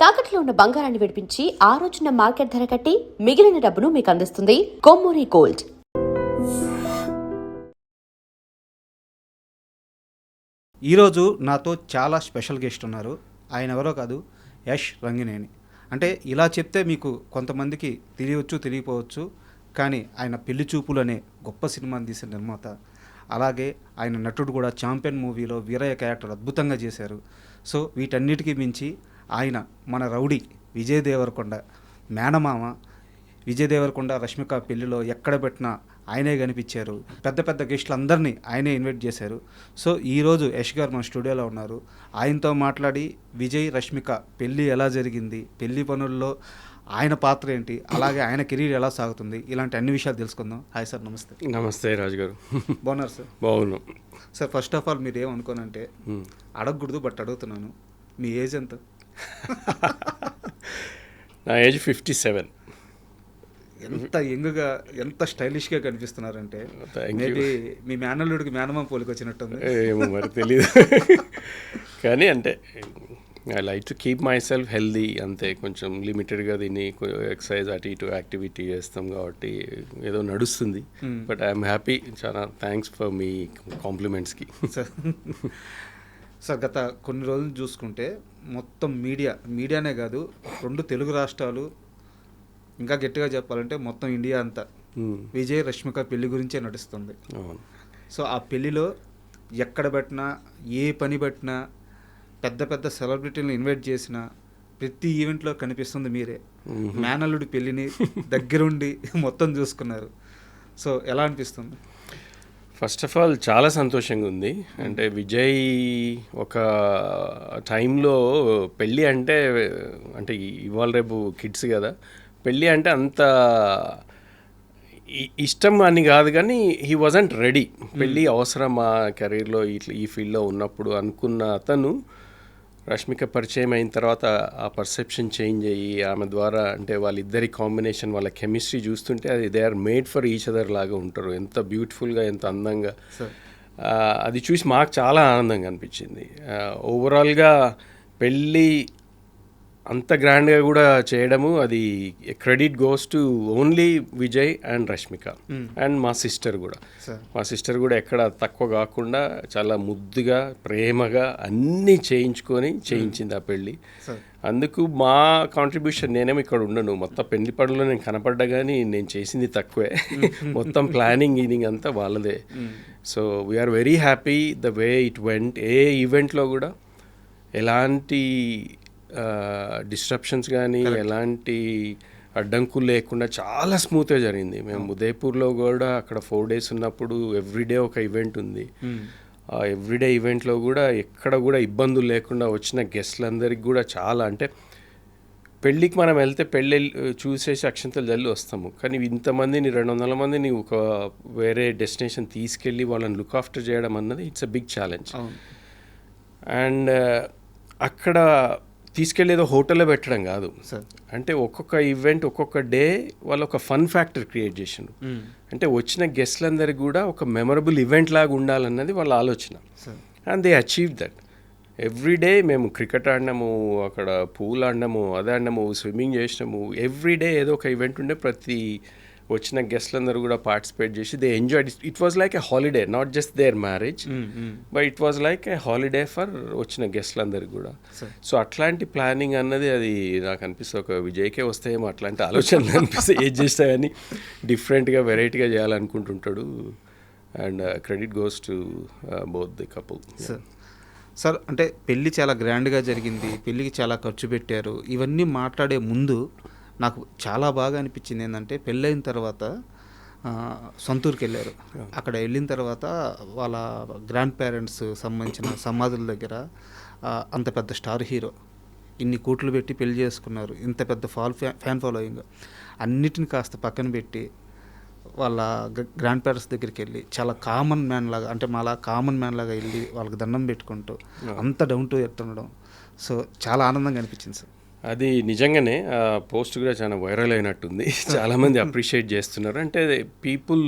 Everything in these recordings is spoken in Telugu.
తాకట్లో ఉన్న బంగారాన్ని విడిపించి ఆ రోజున మార్కెట్ ధర కట్టి మిగిలిన డబ్బును మీకు అందిస్తుంది కొమ్మూరి గోల్డ్. ఈరోజు నాతో చాలా స్పెషల్ గెస్ట్ ఉన్నారు. ఆయన ఎవరో కాదు, యష్ రంగినేని. అంటే ఇలా చెప్తే మీకు కొంతమందికి తెలియవచ్చు, తెలియకపోవచ్చు. కానీ ఆయన పెళ్లి చూపులు అనే గొప్ప సినిమాని తీసిన నిర్మాత. అలాగే ఆయన నటుడు కూడా ఛాంపియన్ మూవీలో వీరయ్య క్యారెక్టర్ అద్భుతంగా చేశారు. సో వీటన్నిటికీ మించి ఆయన మన రౌడీ విజయ్ దేవరకొండ మేనమామ. విజయ్ దేవరకొండ రష్మిక పెళ్లిలో ఎక్కడ పెట్టినా ఆయనే కనిపించారు. పెద్ద పెద్ద గెస్టులు అందరినీ ఆయనే ఇన్వైట్ చేశారు. సో ఈరోజు యష్ గారు మన స్టూడియోలో ఉన్నారు. ఆయనతో మాట్లాడి విజయ్ రష్మిక పెళ్ళి ఎలా జరిగింది, పెళ్లి పనుల్లో ఆయన పాత్ర ఏంటి, అలాగే ఆయన కెరీర్ ఎలా సాగుతుంది, ఇలాంటి అన్ని విషయాలు తెలుసుకుందాం. హాయ్ సార్, నమస్తే. నమస్తే రాజు గారు. బాగున్నారు సార్? బాగున్నాం సార్. ఫస్ట్ ఆఫ్ ఆల్ మీరు ఏమనుకోనంటే అడగకూడదు, బట్ అడుగుతున్నాను, మీ ఏజ్ ఎంత? నా ఏజ్ 57. ఎంత యంగ్గా, ఎంత స్టైలిష్గా కనిపిస్తున్నారంటే మేబీ మీ మేనల్లుడికి మేనమామ పోలికి వచ్చినట్టుంది. ఏమో మరి తెలీదు. కానీ అంటే I like to keep my self healthy, అంతే. కొంచెం లిమిటెడ్గా తిని ఎక్సర్సైజ్ అటు ఇటు యాక్టివిటీ చేస్తాం కాబట్టి ఏదో నడుస్తుంది. But I'm happy. చాలా థ్యాంక్స్ ఫర్ మీ కాంప్లిమెంట్స్కి. సార్ గత కొన్ని రోజులు చూసుకుంటే మొత్తం మీడియానే కాదు, 2 తెలుగు రాష్ట్రాలు, ఇంకా గట్టిగా చెప్పాలంటే మొత్తం ఇండియా అంతా విజయ్ రష్మిక పెళ్లి గురించే నడుస్తుంది. సో ఆ పెళ్లిలో ఎక్కడ పెట్టినా, ఏ పని పెట్టినా, పెద్ద పెద్ద సెలబ్రిటీలను ఇన్వైట్ చేసిన ప్రతి ఈవెంట్లో కనిపిస్తుంది మీరే. మేనల్లుడి పెళ్లిని దగ్గరుండి మొత్తం చూసుకున్నారు. సో ఎలా అనిపిస్తుంది? ఫస్ట్ ఆఫ్ ఆల్ చాలా సంతోషంగా ఉంది. అంటే విజయ్ ఒక టైంలో పెళ్ళి అంటే ఇవాళ రేపు కిడ్స్ కదా, పెళ్ళి అంటే అంత ఇష్టం అని కాదు, కానీ హీ వాజంట్ రెడీ. పెళ్ళి అవసరం మా కెరీర్లో ఈ ఫీల్డ్లో ఉన్నప్పుడు అనుకున్న అతను రష్మిక పరిచయం అయిన తర్వాత ఆ పర్సెప్షన్ చేంజ్ అయ్యి ఆమె ద్వారా అంటే వాళ్ళిద్దరి కాంబినేషన్, వాళ్ళ కెమిస్ట్రీ చూస్తుంటే అది they are made for each other లాగా ఉంటారు. ఎంత బ్యూటిఫుల్గా, ఎంత అందంగా. అది చూసి మాకు చాలా ఆనందంగా అనిపించింది. ఓవరాల్గా పెళ్ళి అంత గ్రాండ్గా కూడా చేయడము, అది credit goes to only Vijay and Rashmika and మా సిస్టర్ కూడా. మా సిస్టర్ కూడా ఎక్కడ తక్కువ కాకుండా చాలా ముద్దుగా, ప్రేమగా అన్నీ చేయించింది ఆ పెళ్ళి. అందుకు మా కాంట్రిబ్యూషన్, నేనేమో ఇక్కడ ఉండను, మొత్తం పెళ్లి పనుల్లో నేను కనపడ్డా కానీ నేను చేసింది తక్కువే. మొత్తం ప్లానింగ్ అంతా వాళ్ళదే. So we're very happy the way it went. ఏ ఈవెంట్లో కూడా ఎలాంటి డిస్ట్రప్షన్స్ కానీ ఎలాంటి అడ్డంకులు లేకుండా చాలా స్మూత్గా జరిగింది. మేము ఉదయపూర్లో కూడా అక్కడ 4 days ఉన్నప్పుడు ఎవ్రీడే ఒక ఈవెంట్ ఉంది. ఆ ఎవ్రీడే ఈవెంట్లో కూడా ఎక్కడ కూడా ఇబ్బందులు లేకుండా వచ్చిన గెస్ట్లందరికీ కూడా చాలా, అంటే పెళ్ళికి మనం వెళ్తే పెళ్ళి చూసేసి అక్షంతలు జల్లి వస్తాము, కానీ ఇంతమందిని 200 మందిని ఒక వేరే డెస్టినేషన్ తీసుకెళ్ళి వాళ్ళని లుక్ ఆఫ్టర్ చేయడం అన్నది it's a big challenge. And అక్కడ తీసుకెళ్ళేదో హోటల్లో పెట్టడం కాదు, అంటే ఒక్కొక్క ఈవెంట్, ఒక్కొక్క డే వాళ్ళు ఒక ఫన్ ఫ్యాక్టర్ క్రియేట్ చేసిండు. అంటే వచ్చిన గెస్ట్లందరికీ కూడా ఒక మెమరబుల్ ఈవెంట్ లాగా ఉండాలన్నది వాళ్ళ ఆలోచన. And they achieve that. Everyday మేము క్రికెట్ ఆడినాము, అక్కడ పూల్ ఆడినాము, అది ఆడినాము, స్విమ్మింగ్ చేసినాము. ఎవ్రీడే ఏదో ఒక ఈవెంట్ ఉండే, ప్రతి వచ్చిన గెస్ట్లందరూ కూడా పార్టిసిపేట్ చేసి they enjoyed. It was like a holiday, not just their marriage, but it was like a holiday for వచ్చిన గెస్ట్లందరికీ కూడా. సో అట్లాంటి ప్లానింగ్ అన్నది అది నాకు అనిపిస్తుంది ఒక విజయ్కే వస్తాయేమో అట్లాంటి ఆలోచనలు అనిపిస్తాయి. ఏది చేస్తా కానీ డిఫరెంట్గా, వెరైటీగా చేయాలనుకుంటుంటాడు. And credit goes to both the couple. Sir అంటే పెళ్ళి చాలా గ్రాండ్గా జరిగింది, పెళ్ళికి చాలా ఖర్చు పెట్టారు. ఇవన్నీ మాట్లాడే ముందు నాకు చాలా బాగా అనిపించింది ఏంటంటే, పెళ్ళైన తర్వాత సొంతూరుకి వెళ్ళారు. అక్కడ వెళ్ళిన తర్వాత వాళ్ళ గ్రాండ్ పేరెంట్స్ సంబంధించిన సమాధుల దగ్గర అంత పెద్ద స్టార్ హీరో ఇన్ని కోట్లు పెట్టి పెళ్లి చేసుకున్నారు, ఇంత పెద్ద ఫ్యాన్ ఫాలోయింగ్, అన్నిటిని కాస్త పక్కన పెట్టి వాళ్ళ గ్రాండ్ పేరెంట్స్ దగ్గరికి వెళ్ళి చాలా కామన్ మ్యాన్ లాగా, అంటే మాలా కామన్ మ్యాన్ లాగా వెళ్ళి వాళ్ళకి దండం పెట్టుకుంటూ అంత డౌన్ టు ఎర్త్ ఉండడం, సో చాలా ఆనందంగా అనిపించింది సార్. అది నిజంగానే పోస్ట్ కూడా చాలా వైరల్ అయినట్టుంది. చాలామంది అప్రిషియేట్ చేస్తున్నారు. అంటే పీపుల్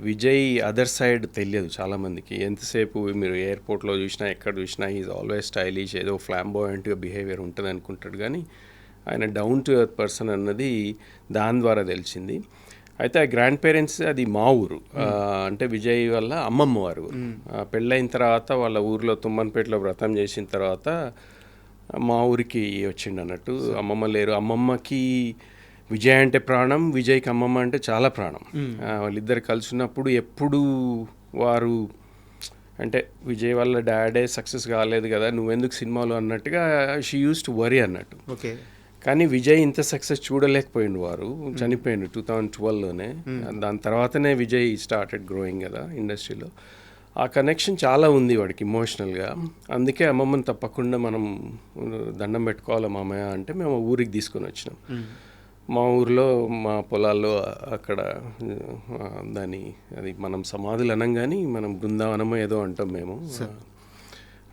విజయ్ అదర్ సైడ్ తెలియదు చాలామందికి. ఎంతసేపు మీరు ఎయిర్పోర్ట్లో చూసినా ఎక్కడ చూసినా ఈజ్ ఆల్వేస్ స్టైలిష్, ఏదో ఫ్లాంబోయంట్గా బిహేవియర్ ఉంటుంది అనుకుంటాడు, కానీ ఆయన డౌన్ టు ఎర్త్ పర్సన్ అన్నది దాని ద్వారా తెలిసింది. అయితే ఆ గ్రాండ్ పేరెంట్స్ అది మా ఊరు, అంటే విజయ్ వాళ్ళ అమ్మమ్మ వారు. పెళ్ళైన తర్వాత వాళ్ళ ఊరిలో తుమ్మన్పేటలో వ్రతం చేసిన తర్వాత మా ఊరికి వచ్చిండు అన్నట్టు. అమ్మమ్మ లేరు. అమ్మమ్మకి విజయ్ అంటే ప్రాణం, విజయ్కి అమ్మమ్మ అంటే చాలా ప్రాణం. వాళ్ళిద్దరు కలిసి ఉన్నప్పుడు ఎప్పుడు వారు అంటే విజయ్ వాళ్ళ డాడే సక్సెస్ కాలేదు కదా, నువ్వెందుకు సినిమాలో అన్నట్టుగా షీ యూస్ టు వరీ అన్నట్టు. ఓకే. కానీ విజయ్ ఇంత సక్సెస్ చూడలేకపోయిండు, వారు చనిపోయిండు 2012లోనే. దాని తర్వాతనే విజయ్ స్టార్టెడ్ గ్రోయింగ్ కదా ఇండస్ట్రీలో. ఆ కనెక్షన్ చాలా ఉంది వాడికి ఇమోషనల్గా. అందుకే అమ్మమ్మని తప్పకుండా మనం దండం పెట్టుకోవాలి మామయ్య అంటే మేము ఊరికి తీసుకొని వచ్చినాం. మా ఊరిలో మా పొలాల్లో అక్కడ అది మనం సమాధులు అనం కానీ మనం బృందావనమో ఏదో అంటాం మేము.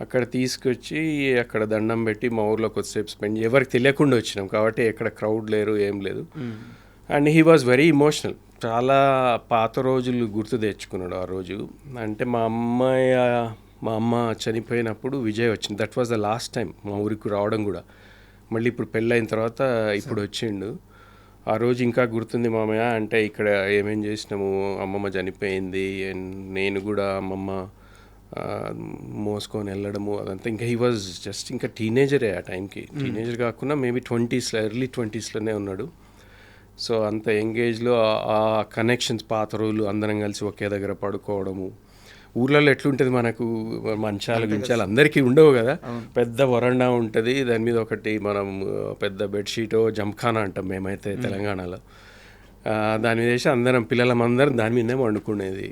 అక్కడ తీసుకొచ్చి అక్కడ దండం పెట్టి మా ఊర్లో కొద్దిసేపు స్పెండ్, ఎవరికి తెలియకుండా వచ్చినాం కాబట్టి ఎక్కడ క్రౌడ్ లేరు, ఏం లేదు. And he was very emotional. చాలా పాత రోజులు గుర్తు తెచ్చుకున్నాడు ఆ రోజు. అంటే మా అమ్మ చనిపోయినప్పుడు విజయ్ వచ్చింది. That was the last time మా ఊరికి రావడం కూడా. మళ్ళీ ఇప్పుడు పెళ్ళైన తర్వాత ఇప్పుడు వచ్చిండు. ఆ రోజు ఇంకా గుర్తుంది మామయ్య అంటే ఇక్కడ ఏమేం చేసినాము, అమ్మమ్మ చనిపోయింది అండ్ నేను కూడా అమ్మమ్మ మోసుకొని వెళ్ళడము అదంతా. ఇంకా హీ వాజ్ జస్ట్ ఇంకా టీనేజరే ఆ టైంకి. టీనేజర్ కాకుండా మేబీ 20s ఎర్లీ 20sలోనే ఉన్నాడు. సో అంత ఎంగేజ్లో ఆ కనెక్షన్స్, పాత రోజులు, అందరం కలిసి ఒకే దగ్గర పడుకోవడము. ఊర్లలో ఎట్లుంటుంది మనకు మంచాలు గించాలు అందరికీ ఉండవు కదా, పెద్ద వరండా ఉంటుంది, దాని మీద ఒకటి మనం పెద్ద బెడ్షీటో జంఖానా అంటాం మేమైతే తెలంగాణలో, దాని మీద వేసి అందరం పిల్లలమందరం దాని మీదే వండుకునేది.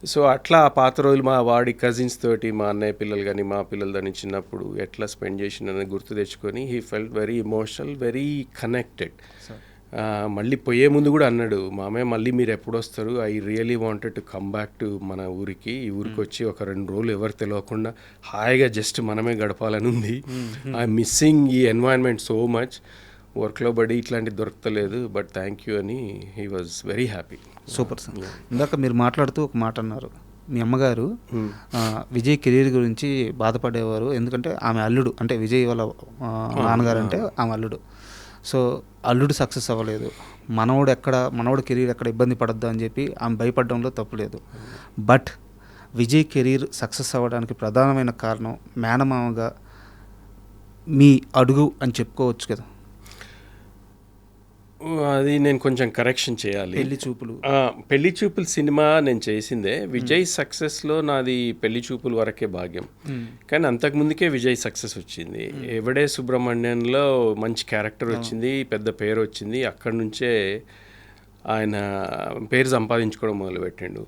సో అట్లా ఆ పాత రోజులు మా వాడి కజిన్స్ తోటి, మా అన్నయ్య పిల్లలు కానీ మా పిల్లలు దాన్ని చిన్నప్పుడు ఎట్లా స్పెండ్ చేసిందని గుర్తు తెచ్చుకొని he felt very emotional, very connected. మళ్ళీ పోయే ముందు కూడా అన్నాడు, మామయ్య మళ్ళీ మీరు ఎప్పుడు వస్తారు, I really wanted to come back to మన ఊరికి. ఈ ఊరికి వచ్చి ఒక 2 రోజులు ఎవరు తెలియకుండా హాయిగా జస్ట్ మనమే గడపాలని ఉంది. ఐ మిస్సింగ్ ఈ ఎన్వైరన్మెంట్ సో మచ్. వర్క్లో బడి ఇట్లాంటివి దొరకలేదు, బట్ థ్యాంక్ యూ అని he was very happy. Super sir. ఇందాక మీరు మాట్లాడుతూ ఒక మాట అన్నారు, మీ అమ్మగారు విజయ్ కెరీర్ గురించి బాధపడేవారు, ఎందుకంటే ఆమె అల్లుడు, అంటే విజయ్ వాళ్ళ నాన్నగారు అంటే ఆమె అల్లుడు. సో అల్లుడు సక్సెస్ అవ్వలేదు, మనోడు కెరీర్ ఎక్కడ ఇబ్బంది పడద్దు అని చెప్పి ఆమె భయపడడంలో తప్పులేదు. బట్ విజయ్ కెరీర్ సక్సెస్ అవ్వడానికి ప్రధానమైన కారణం మేనమామగా మీ అడుగు అని చెప్పుకోవచ్చు కదా. అది నేను కొంచెం కరెక్షన్ చేయాలి. పెళ్లి చూపులు సినిమా నేను చేసిందే. విజయ్ సక్సెస్లో నాది పెళ్లి చూపుల వరకే భాగ్యం. కానీ అంతకుముందుకే విజయ్ సక్సెస్ వచ్చింది. ఎవడే సుబ్రహ్మణ్యంలో మంచి క్యారెక్టర్ వచ్చింది, పెద్ద పేరు వచ్చింది. అక్కడి నుంచే ఆయన పేరు సంపాదించుకోవడం మొదలుపెట్టిండు.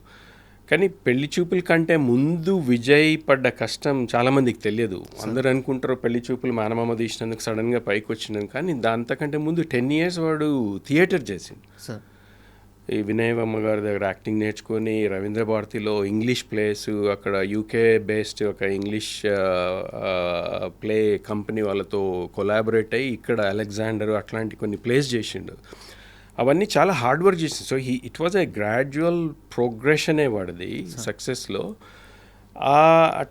కానీ పెళ్లి చూపుల కంటే ముందు విజయ్ పడ్డ కష్టం చాలామందికి తెలియదు. అందరు అనుకుంటారు పెళ్లి చూపులు మేనమామ తీసినందుకు సడన్గా పైకి వచ్చినాను, కానీ దాంతకంటే ముందు 10 years వాడు థియేటర్ చేసిండు. ఈ వినయమ్మ గారి దగ్గర యాక్టింగ్ నేర్చుకొని రవీంద్ర భారతిలో ఇంగ్లీష్ ప్లేస్, అక్కడ యూకే బేస్డ్ ఒక ఇంగ్లీష్ ప్లే కంపెనీ వాళ్ళతో కొలాబరేట్ అయ్యి ఇక్కడ అలెగ్జాండర్ అట్లాంటి కొన్ని ప్లేస్ చేసిండు. అవన్నీ చాలా హార్డ్ వర్క్ చేసింది. So it was a gradual ప్రోగ్రెషనే వాడిది సక్సెస్లో. ఆ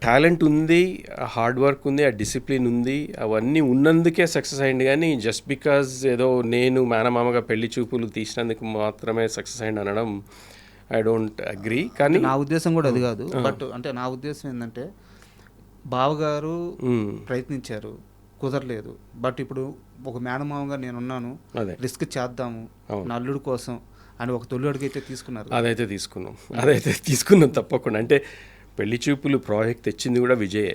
టాలెంట్ ఉంది, ఆ హార్డ్ వర్క్ ఉంది, ఆ డిసిప్లిన్ ఉంది, అవన్నీ ఉన్నందుకే సక్సెస్ అయ్యింది. కానీ జస్ట్ బికాజ్ ఏదో నేను మేనమామగా పెళ్లి చూపులు తీసినందుకు మాత్రమే సక్సెస్ అయ్యింది అనడం ఐ డోంట్ అగ్రీ. కానీ నా ఉద్దేశం కూడా అది కాదు. బట్ అంటే నా ఉద్దేశం ఏంటంటే బావగారు ప్రయత్నించారు, కుదరలేదు. బట్ ఇప్పుడు ఒక మేనమామగా నేనున్నాను, రిస్క్ చేద్దాము నా అల్లుడు కోసం అని ఒక తొలి అడుగు అయితే తీసుకున్నారు. అదైతే తీసుకున్నాం తప్పకుండా. అంటే పెళ్లి చూపులు ప్రాజెక్ట్ తెచ్చింది కూడా విజయే.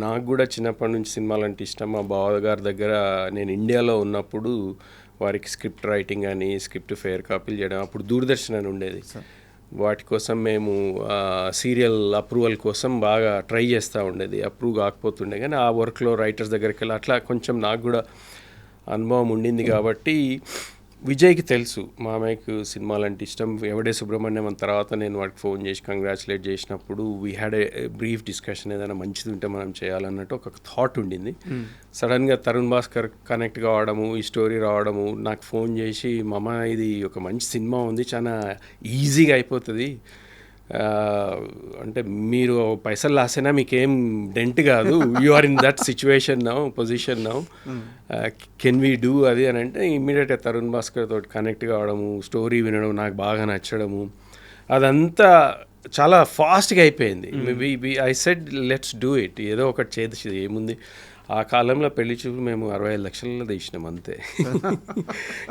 నాకు కూడా చిన్నప్పటి నుంచి సినిమాలు అంటే ఇష్టం. మా బావగారి దగ్గర నేను ఇండియాలో ఉన్నప్పుడు వారికి స్క్రిప్ట్ రైటింగ్ అని, స్క్రిప్ట్ ఫేర్ కాపీలు చేయడం, అప్పుడు దూరదర్శన్ అని ఉండేది. వాటి కోసం మేము సీరియల్ అప్రూవల్ కోసం బాగా ట్రై చేస్తూ ఉండేది. అప్రూవ్ కాకపోతుండే, కానీ ఆ వర్క్లో రైటర్స్ దగ్గరికి వెళ్ళి అట్లా కొంచెం నాకు కూడా అనుభవం ఉండింది. కాబట్టి విజయ్కి తెలుసు మామయ్యకు సినిమాలు అంటే ఇష్టం. ఎవడే సుబ్రహ్మణ్యం అని తర్వాత నేను వాడికి ఫోన్ చేసి కంగ్రాచులేట్ చేసినప్పుడు we had a brief discussion, ఏదైనా మంచిది ఉంటే మనం చేయాలన్నట్టు ఒక థాట్ ఉండింది. సడన్గా తరుణ్ భాస్కర్ కనెక్ట్ కావడము, ఈ స్టోరీ రావడము, నాకు ఫోన్ చేసి మామ ఇది ఒక మంచి సినిమా ఉంది, చాలా ఈజీగా అయిపోతుంది, అంటే మీరు పైసలు లాసైనా మీకేం డెంట్ కాదు, you are in that situation now, position now, can we do అది అని అంటే ఇమ్మీడియట్గా తరుణ్ భాస్కర్ తోటి కనెక్ట్ కావడము, స్టోరీ వినడం, నాకు బాగా నచ్చడము, అదంతా చాలా ఫాస్ట్గా అయిపోయింది. I said let's do it, ఏదో ఒకటి చేసి ఏముంది. ఆ కాలంలో పెళ్లి చూపులు మేము 65 లక్షలలో తీసినాం అంతే.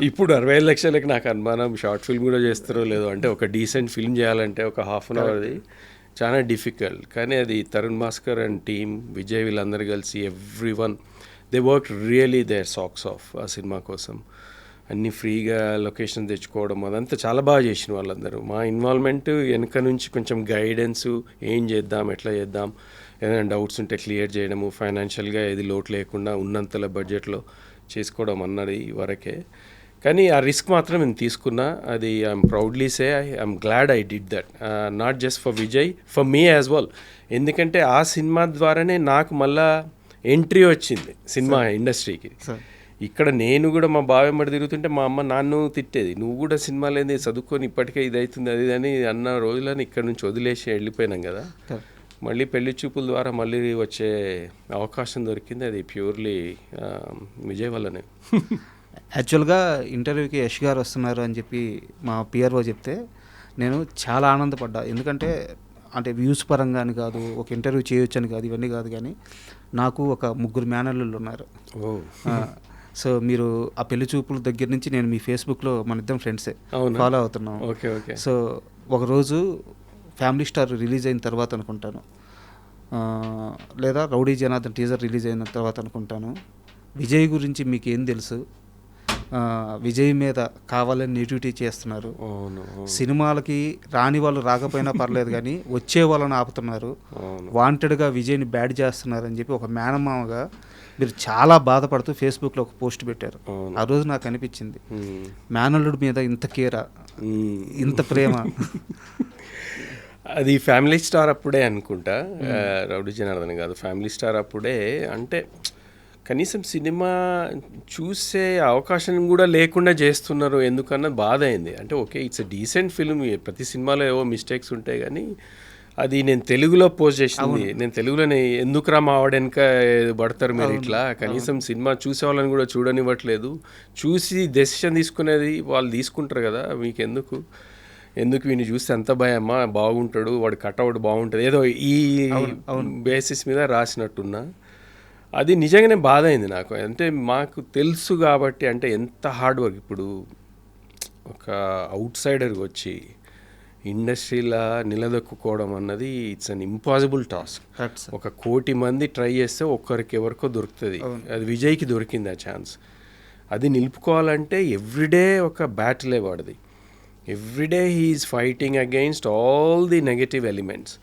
ఇప్పుడు 65 లక్షలకి నాకు అనుమానం షార్ట్ ఫిల్మ్ కూడా చేస్తారో లేదో. అంటే ఒక డీసెంట్ ఫిల్మ్ చేయాలంటే ఒక హాఫ్ అన్ అవర్ది చాలా డిఫికల్ట్. కానీ అది తరుణ్ భాస్కర్ అండ్ టీమ్, విజయ్ వీళ్ళందరూ కలిసి every one they work really their socks off ఆ సినిమా కోసం. అన్నీ ఫ్రీగా లొకేషన్ తెచ్చుకోవడం అదంతా చాలా బాగా చేసిన వాళ్ళందరూ. మా ఇన్వాల్వ్మెంట్ వెనక నుంచి కొంచెం గైడెన్సు, ఏం చేద్దాం, ఎట్లా చేద్దాం, ఏదైనా డౌట్స్ ఉంటే క్లియర్ చేయడము, ఫైనాన్షియల్గా ఏది లోటు లేకుండా ఉన్నంతల బడ్జెట్లో చేసుకోవడం అన్నది వరకే. కానీ ఆ రిస్క్ మాత్రం నేను తీసుకున్నా. అది I'm proudly say I'm glad I did that, not just for Vijay, for me as well. ఎందుకంటే ఆ సినిమా ద్వారానే నాకు మళ్ళా ఎంట్రీ వచ్చింది సినిమా ఇండస్ట్రీకి. ఇక్కడ నేను కూడా మా బావెమ్మడి తిరుగుతుంటే మా అమ్మ నాన్ను తిట్టేది, నువ్వు కూడా సినిమాలు ఏంది చదువుకొని ఇప్పటికే ఇది అవుతుంది అది అని అన్న రోజులని ఇక్కడ నుంచి వదిలేసి వెళ్ళిపోయినాం కదా. మళ్ళీ పెళ్లి చూపుల ద్వారా మళ్ళీ వచ్చే అవకాశం దొరికింది, అది ప్యూర్లీ విజయ్ వల్లనే. యాక్చువల్గా ఇంటర్వ్యూకి యష్ గారు వస్తున్నారు అని చెప్పి మా పిఆర్ఓ చెప్తే నేను చాలా ఆనందపడ్డా. ఎందుకంటే అంటే వ్యూస్ పరంగా అని కాదు, ఒక ఇంటర్వ్యూ చేయొచ్చు అని కాదు, ఇవన్నీ కాదు, కానీ నాకు ఒక 3 మేనల్లుళ్ళు ఉన్నారు. సో మీరు ఆ పెళ్లి చూపుల దగ్గర నుంచి నేను మీ ఫేస్బుక్లో మన ఇద్దరం ఫ్రెండ్సే ఫాలో అవుతున్నాం. Okay okay. సో ఒకరోజు ఫ్యామిలీ స్టార్ రిలీజ్ అయిన తర్వాత అనుకుంటాను, లేదా రౌడీ జనార్దన్ టీజర్ రిలీజ్ అయిన తర్వాత అనుకుంటాను, విజయ్ గురించి మీకు ఏం తెలుసు, విజయ్ మీద కావాలని నెగిటివిటీ చేస్తున్నారు, సినిమాలకి రాని వాళ్ళు రాకపోయినా పర్లేదు కానీ వచ్చే వాళ్ళని ఆపుతున్నారు, వాంటెడ్గా విజయ్ని బ్యాడ్ చేస్తున్నారు అని చెప్పి ఒక మేనమామగా మీరు చాలా బాధపడుతూ ఫేస్బుక్లో ఒక పోస్ట్ పెట్టారు. ఆ రోజు నాకు అనిపించింది, మేనల్లుడి మీద ఇంత కేరా, ఇంత ప్రేమ. అది ఫ్యామిలీ స్టార్ అప్పుడే అనుకుంటా, రౌడీ జనార్దన్ కాదు, ఫ్యామిలీ స్టార్ అప్పుడే. అంటే కనీసం సినిమా చూసే అవకాశం కూడా లేకుండా చేస్తున్నారు ఎందుకన్నా బాధ అయింది. అంటే okay it's a decent film, ప్రతి సినిమాలో ఏవో మిస్టేక్స్ ఉంటాయి, కానీ అది నేను తెలుగులో పోస్ట్ చేసింది, నేను తెలుగులోనే ఎందుకు రా మా ఆవిడెనక పడతారు మీరు ఇట్లా, కనీసం సినిమా చూసే వాళ్ళని కూడా చూడనివ్వట్లేదు, చూసి డెసిషన్ తీసుకునేది వాళ్ళు తీసుకుంటారు కదా, మీకు ఎందుకు వీని చూస్తే ఎంత భయమ్మా, బాగుంటాడు వాడు కట్అవుట్ బాగుంటుంది, ఏదో ఈ బేసిస్ మీద రాసినట్టున్నా. అది నిజంగానే బాధ అయింది నాకు. అంటే మాకు తెలుసు కాబట్టి, అంటే ఎంత హార్డ్ వర్క్. ఇప్పుడు ఒక అవుట్ సైడర్కి వచ్చి ఇండస్ట్రీలో నిలదొక్కుకోవడం అన్నది ఇట్స్ అన్ ఇంపాసిబుల్ టాస్క్. 1 కోటి మంది ట్రై చేస్తే ఎవరికో దొరుకుతుంది, అది విజయ్కి దొరికింది ఆ ఛాన్స్. అది నిలుపుకోవాలంటే ఎవ్రీడే ఒక బ్యాటిలే వాడిది. Every day he's fighting against all the negative elements.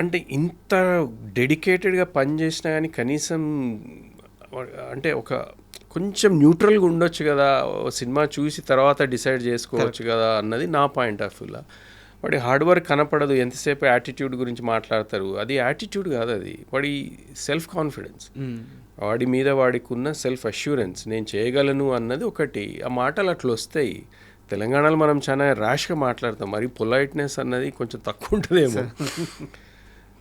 అంటే ఇంత డెడికేటెడ్గా పనిచేసినా కానీ కనీసం అంటే ఒక కొంచెం న్యూట్రల్గా ఉండొచ్చు కదా, సినిమా చూసి తర్వాత డిసైడ్ చేసుకోవచ్చు కదా అన్నది నా పాయింట్ ఆఫ్ వ్యూలో. వాడి హార్డ్ వర్క్ కనపడదు, ఎంతసేపు యాటిట్యూడ్ గురించి మాట్లాడతారు, అది యాటిట్యూడ్ కాదు, అది వాడి సెల్ఫ్ కాన్ఫిడెన్స్, వాడి మీద వాడికి ఉన్న సెల్ఫ్ అష్యూరెన్స్, నేను చేయగలను అన్నది ఒకటి. ఆ మాటలు అట్లా వస్తాయి. తెలంగాణలో మనం చాలా ర్యాష్గా మాట్లాడతాం, మరి పొలైట్నెస్ అన్నది కొంచెం తక్కువ ఉంటుందేమో.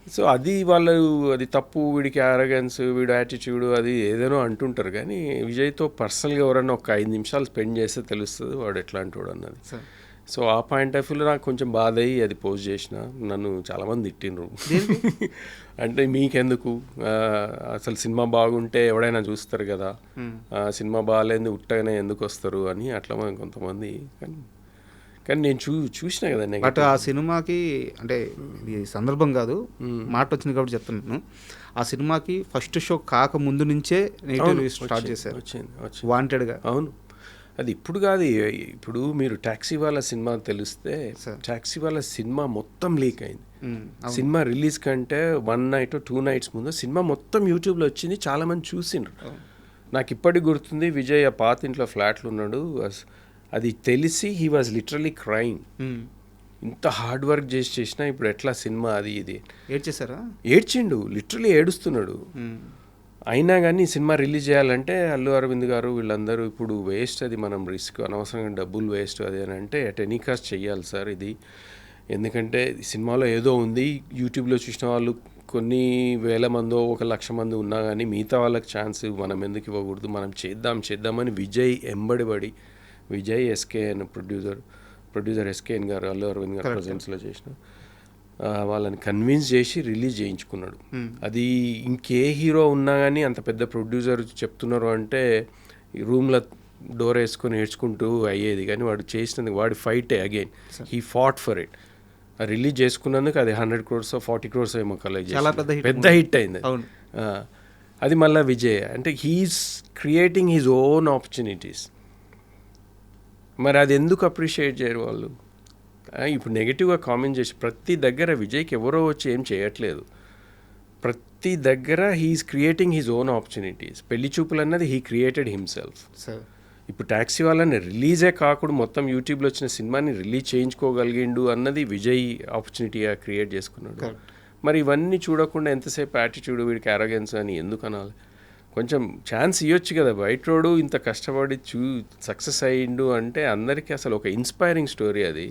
సో అది వాళ్ళు అది తప్పు, వీడికి అరగెన్స్, వీడు యాటిట్యూడ్ అది ఏదైనా అంటుంటారు, కానీ విజయ్తో పర్సనల్గా ఎవరన్నా ఒక 5 నిమిషాలు స్పెండ్ చేస్తే తెలుస్తుంది వాడు ఎట్లాంటి వాడు అన్నది. సో ఆ పాయింట్ ఆఫ్ వ్యూలో నాకు కొంచెం బాధ అయ్యి అది పోస్ట్ చేసిన. నన్ను చాలామంది తిట్టిండ్రు, అంటే మీకెందుకు, అసలు సినిమా బాగుంటే ఎవడైనా చూస్తారు కదా, సినిమా బాగాలేదు ఉట్టగానే ఎందుకు వస్తారు అని అట్లా కొంతమంది. కానీ నేను చూసినా కదా. బట్ ఆ సినిమాకి అంటే ఈ సందర్భం కాదు, మాట వచ్చింది కాబట్టి చెప్తున్నాను, ఆ సినిమాకి ఫస్ట్ షో కాక ముందు నుంచే నెగిటివ్ స్టార్ట్ చేశారు వాంటెడ్గా. అవును, అది ఇప్పుడు కాదు, ఇప్పుడు మీరు టాక్సీ వాళ్ళ సినిమా తెలిస్తే, టాక్సీ వాళ్ళ సినిమా మొత్తం లీక్ అయింది. సినిమా రిలీజ్ కంటే 1 నైట్ 2 నైట్స్ ముందు సినిమా మొత్తం యూట్యూబ్లో వచ్చింది, చాలామంది చూసిండ్రు. నాకు ఇప్పటికి గుర్తుంది, విజయ్ ఆ పాత ఇంట్లో ఫ్లాట్లో ఉన్నాడు. అది తెలిసి హీ వాజ్ లిటరలీ క్రైయింగ్. ఇంత హార్డ్ వర్క్ చేసినా ఇప్పుడు ఎట్లా సినిమా అది ఇది ఏడ్చేసారా? ఏడ్చిండు, లిటరలీ ఏడుస్తున్నాడు. అయినా కానీ సినిమా రిలీజ్ చేయాలంటే అల్లు అరవింద్ గారు వీళ్ళందరూ ఇప్పుడు వేస్ట్, అది మనం రిస్క్, అనవసరంగా డబ్బులు వేస్ట్ అది అని అంటే అట్ ఎనీ కాస్ట్ చెయ్యాలి సార్ ఇది. ఎందుకంటే సినిమాలో ఏదో ఉంది, యూట్యూబ్లో చూసిన వాళ్ళు కొన్ని వేల మందో 1,00,000 మంది ఉన్నా కానీ మిగతా వాళ్ళకి ఛాన్స్ మనం ఎందుకు ఇవ్వకూడదు, మనం చేద్దామని విజయ్ ఎంబడిపడి, విజయ్ ఎస్కేఎన్ ప్రొడ్యూసర్ ఎస్కేఎన్ గారు అల్లు అరవింద్ గారు ప్రజెన్స్లో చేసిన వాళ్ళని కన్విన్స్ చేసి రిలీజ్ చేయించుకున్నాడు. అది ఇంకే హీరో ఉన్నా కానీ అంత పెద్ద ప్రొడ్యూసర్ చెప్తున్నారు అంటే ఈ రూమ్లో డోర్ వేసుకొని ఏడ్చుకుంటూ అయ్యేది. కానీ వాడు చేసినందుకు వాడి ఫైటే again he fought for it. Release చేసుకున్నందుకు అది 100 crores 40 crores ఏమో కలెక్ట్ చేసి పెద్ద హిట్ అయింది. అది మళ్ళీ విజయ్ అంటే he's creating his own opportunities. మరి అది ఎందుకు అప్రిషియేట్ చేయరు వాళ్ళు? ఇప్పుడు నెగిటివ్గా కామెంట్ చేసి ప్రతి దగ్గర విజయ్కి ఎవరో వచ్చి ఏం చేయట్లేదు. ప్రతి దగ్గర he's creating his own opportunities. పెళ్లి చూపులు అన్నది హీ క్రియేటెడ్ హిమ్సెల్ఫ్. ఇప్పుడు ట్యాక్సీ వాళ్ళని రిలీజే కాకుండా మొత్తం యూట్యూబ్లో వచ్చిన సినిమాని రిలీజ్ చేయించుకోగలిగిండు అన్నది విజయ్ ఆపర్చునిటీగా క్రియేట్ చేసుకున్నాడు. మరి ఇవన్నీ చూడకుండా ఎంతసేపు యాటిట్యూడ్, వీడికి అరోగెన్స్ అని ఎందుకు అనాలి? కొంచెం ఛాన్స్ ఇవ్వచ్చు కదా. బయట రోడు ఇంత కష్టపడి సక్సెస్ అయ్యిండు అంటే అందరికీ అసలు ఒక ఇన్స్పైరింగ్ స్టోరీ అది.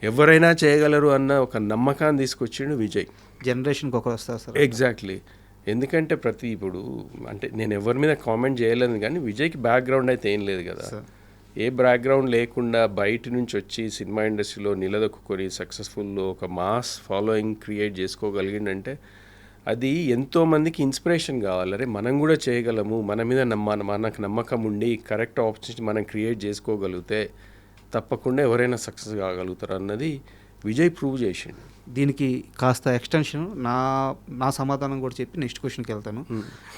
ఎవరైనా చేయగలరు అన్న ఒక నమ్మకాన్ని తీసుకొచ్చిండు విజయ్. జనరేషన్కి ఒకరు వస్తారు సార్. ఎగ్జాక్ట్లీ. ఎందుకంటే ఇప్పుడు అంటే నేను ఎవరి మీద కామెంట్ చేయలేదు కానీ విజయ్కి బ్యాక్గ్రౌండ్ అయితే ఏం లేదు కదా. ఏ బ్యాక్గ్రౌండ్ లేకుండా బయట నుంచి వచ్చి సినిమా ఇండస్ట్రీలో నిలదొక్కుని సక్సెస్ఫుల్లో ఒక మాస్ ఫాలోయింగ్ క్రియేట్ చేసుకోగలిగిందంటే అది ఎంతోమందికి ఇన్స్పిరేషన్ కావాలి. అరే మనం కూడా చేయగలము, మన మీద మనకు నమ్మకం ఉండి కరెక్ట్ ఆపర్చునిటీ మనం క్రియేట్ చేసుకోగలిగితే తప్పకుండా ఎవరైనా సక్సెస్ కాగలుగుతారు అన్నది విజయ్ ప్రూవ్ చేసిండు. దీనికి కాస్త ఎక్స్టెన్షన్ నా సమాధానం కూడా చెప్పి నెక్స్ట్ క్వశ్చన్కి వెళ్తాను.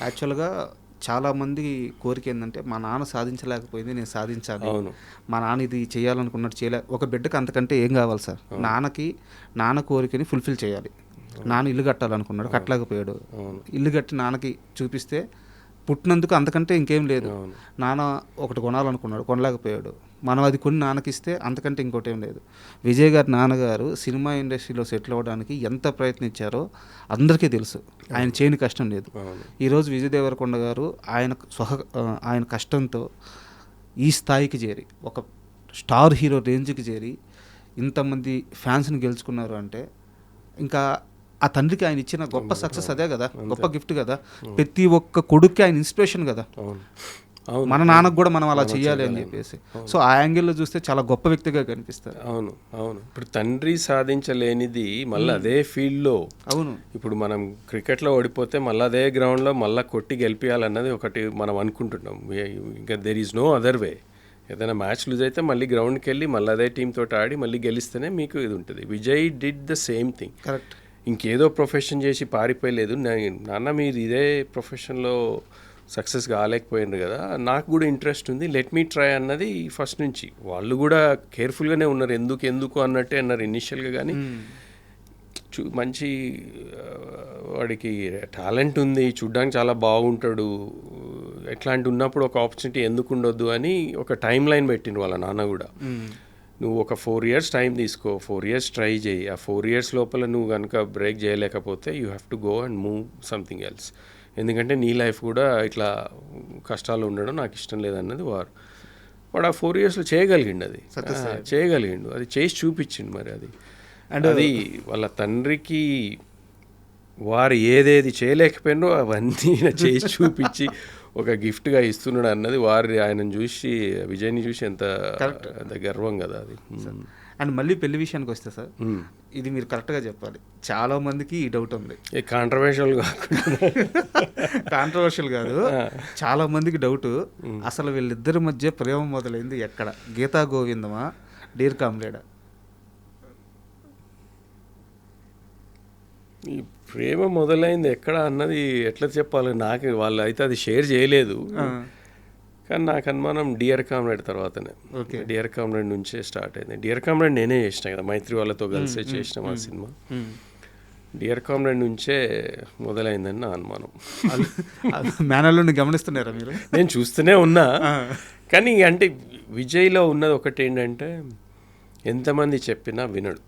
యాక్చువల్గా చాలామంది కోరిక ఏంటంటే మా నాన్న సాధించలేకపోయింది, నేను సాధించాలి. అవును, మా నాన్న ఇది చేయాలనుకున్నట్టు ఒక బిడ్డకు అంతకంటే ఏం కావాలి సార్? నాన్న కోరికని ఫుల్ఫిల్ చేయాలి. నాన్న ఇల్లు కట్టాలనుకున్నాడు, కట్టలేకపోయాడు. ఇల్లు కట్టి నాన్నకి చూపిస్తే పుట్టినందుకు అంతకంటే ఇంకేం లేదు. నాన్న ఒకటి కొనాలనుకున్నాడు, కొనలేకపోయాడు. మనం అది కొని నాన్నకిస్తే అంతకంటే ఇంకోటి ఏం లేదు. విజయ్ గారి నాన్నగారు సినిమా ఇండస్ట్రీలో సెటిల్ అవ్వడానికి ఎంత ప్రయత్నించారో అందరికీ తెలుసు. ఆయన చేయని కష్టం లేదు. ఈరోజు విజయ్ దేవరకొండ గారు ఆయన కష్టంతో ఈ స్థాయికి చేరి ఒక స్టార్ హీరో రేంజ్కి చేరి ఇంతమంది ఫ్యాన్స్ని గెలుచుకున్నారు అంటే ఇంకా ఆ తండ్రికి ఆయన ఇచ్చిన గొప్ప సక్సెస్ అదే కదా, గొప్ప గిఫ్ట్ కదా. ప్రతి ఒక్క కొడుక్కి ఆయన ఇన్స్పిరేషన్ కదా. మన నాన్నకు కూడా మనం అలా చెయ్యాలి అని చెప్పేసి. సో ఆ యాంగిల్లో చూస్తే చాలా గొప్ప వ్యక్తిగా కనిపిస్తారు. అవును. ఇప్పుడు తండ్రి సాధించలేనిది మళ్ళీ అదే ఫీల్డ్లో. అవును. ఇప్పుడు మనం క్రికెట్లో ఓడిపోతే మళ్ళీ అదే గ్రౌండ్లో మళ్ళీ కొట్టి గెలిపించాలన్నది ఒకటి మనం అనుకుంటున్నాం. ఇంకా there is no other way. ఏదైనా మ్యాచ్ లూజ్ అయితే మళ్ళీ గ్రౌండ్కి వెళ్ళి మళ్ళీ అదే టీంతో ఆడి మళ్ళీ గెలిస్తేనే మీకు ఇది ఉంటుంది. Vijay did the same thing. Correct. ఇంకేదో ప్రొఫెషన్ చేసి పారిపోయలేదు. నాన్న మీరు ఇదే ప్రొఫెషన్లో సక్సెస్ కాలేకపోయినారు కదా, నాకు కూడా ఇంట్రెస్ట్ ఉంది, లెట్ మీ ట్రై అన్నది ఫస్ట్ నుంచి. వాళ్ళు కూడా కేర్ఫుల్గానే ఉన్నారు, ఎందుకు అన్నట్టే అన్నారు ఇనిషియల్గా. కానీ మంచి వాడికి టాలెంట్ ఉంది, చూడ్డానికి చాలా బాగుంటాడు, ఎట్లాంటి ఉన్నప్పుడు ఒక ఆపర్చునిటీ ఎందుకు ఉండొద్దు అని ఒక టైం లైన్ పెట్టిండు వాళ్ళ నాన్న కూడా. నువ్వు ఒక 4 years టైం తీసుకో, 4 years ట్రై చేయి. ఆ 4 years లోపల నువ్వు కనుక బ్రేక్ చేయలేకపోతే you have to go and move something else. ఎందుకంటే నీ లైఫ్ కూడా ఇట్లా కష్టాలు ఉండడం నాకు ఇష్టం లేదన్నది వాడు ఆ 4 yearsలో చేయగలిగిండు. అది చేయగలిగిండు, అది చేసి చూపించిండు. మరి అది వాళ్ళ తండ్రికి వారు ఏదేది చేయలేకపోయినో అవన్నీ చేసి చూపించి ఒక గిఫ్ట్గా ఇస్తున్నాడు అన్నది ఆయనను చూసి, విజయ్ని చూసి ఎంత గర్వం కదా అది. అండ్ మళ్ళీ పెళ్లి విషయానికి వస్తే సార్, ఇది మీరు కరెక్ట్గా చెప్పాలి. చాలా మందికి ఈ డౌట్ ఉంది. కాంట్రవర్షియల్ కాదు, చాలా మందికి డౌట్, అసలు వీళ్ళిద్దరి మధ్య ప్రేమ మొదలైంది ఎక్కడ? గీతా గోవిందమా, డీర్ కామ్రేడా? ఈ ప్రేమ మొదలైంది ఎక్కడ అన్నది ఎట్లా చెప్పాలి? నాకు వాళ్ళు అయితే అది షేర్ చేయలేదు. కానీ నాకు అనుమానం డియర్ కామ్రేడ్ తర్వాతనే. డియర్ కామ్రేడ్ నుంచే స్టార్ట్ అయింది. డియర్ కామ్రేడ్ నేనే చేసిన కదా, మైత్రి వాళ్ళతో కలిసే చేసిన మా సినిమా. డియర్ కామ్రేడ్ నుంచే మొదలైందని నా అనుమానం. మేనల్ని గమనిస్తున్నారా మీరు? నేను చూస్తూనే ఉన్నా, కానీ అంటే విజయ్లో ఉన్నది ఒకటి ఏంటంటే ఎంతమంది చెప్పినా వినడు.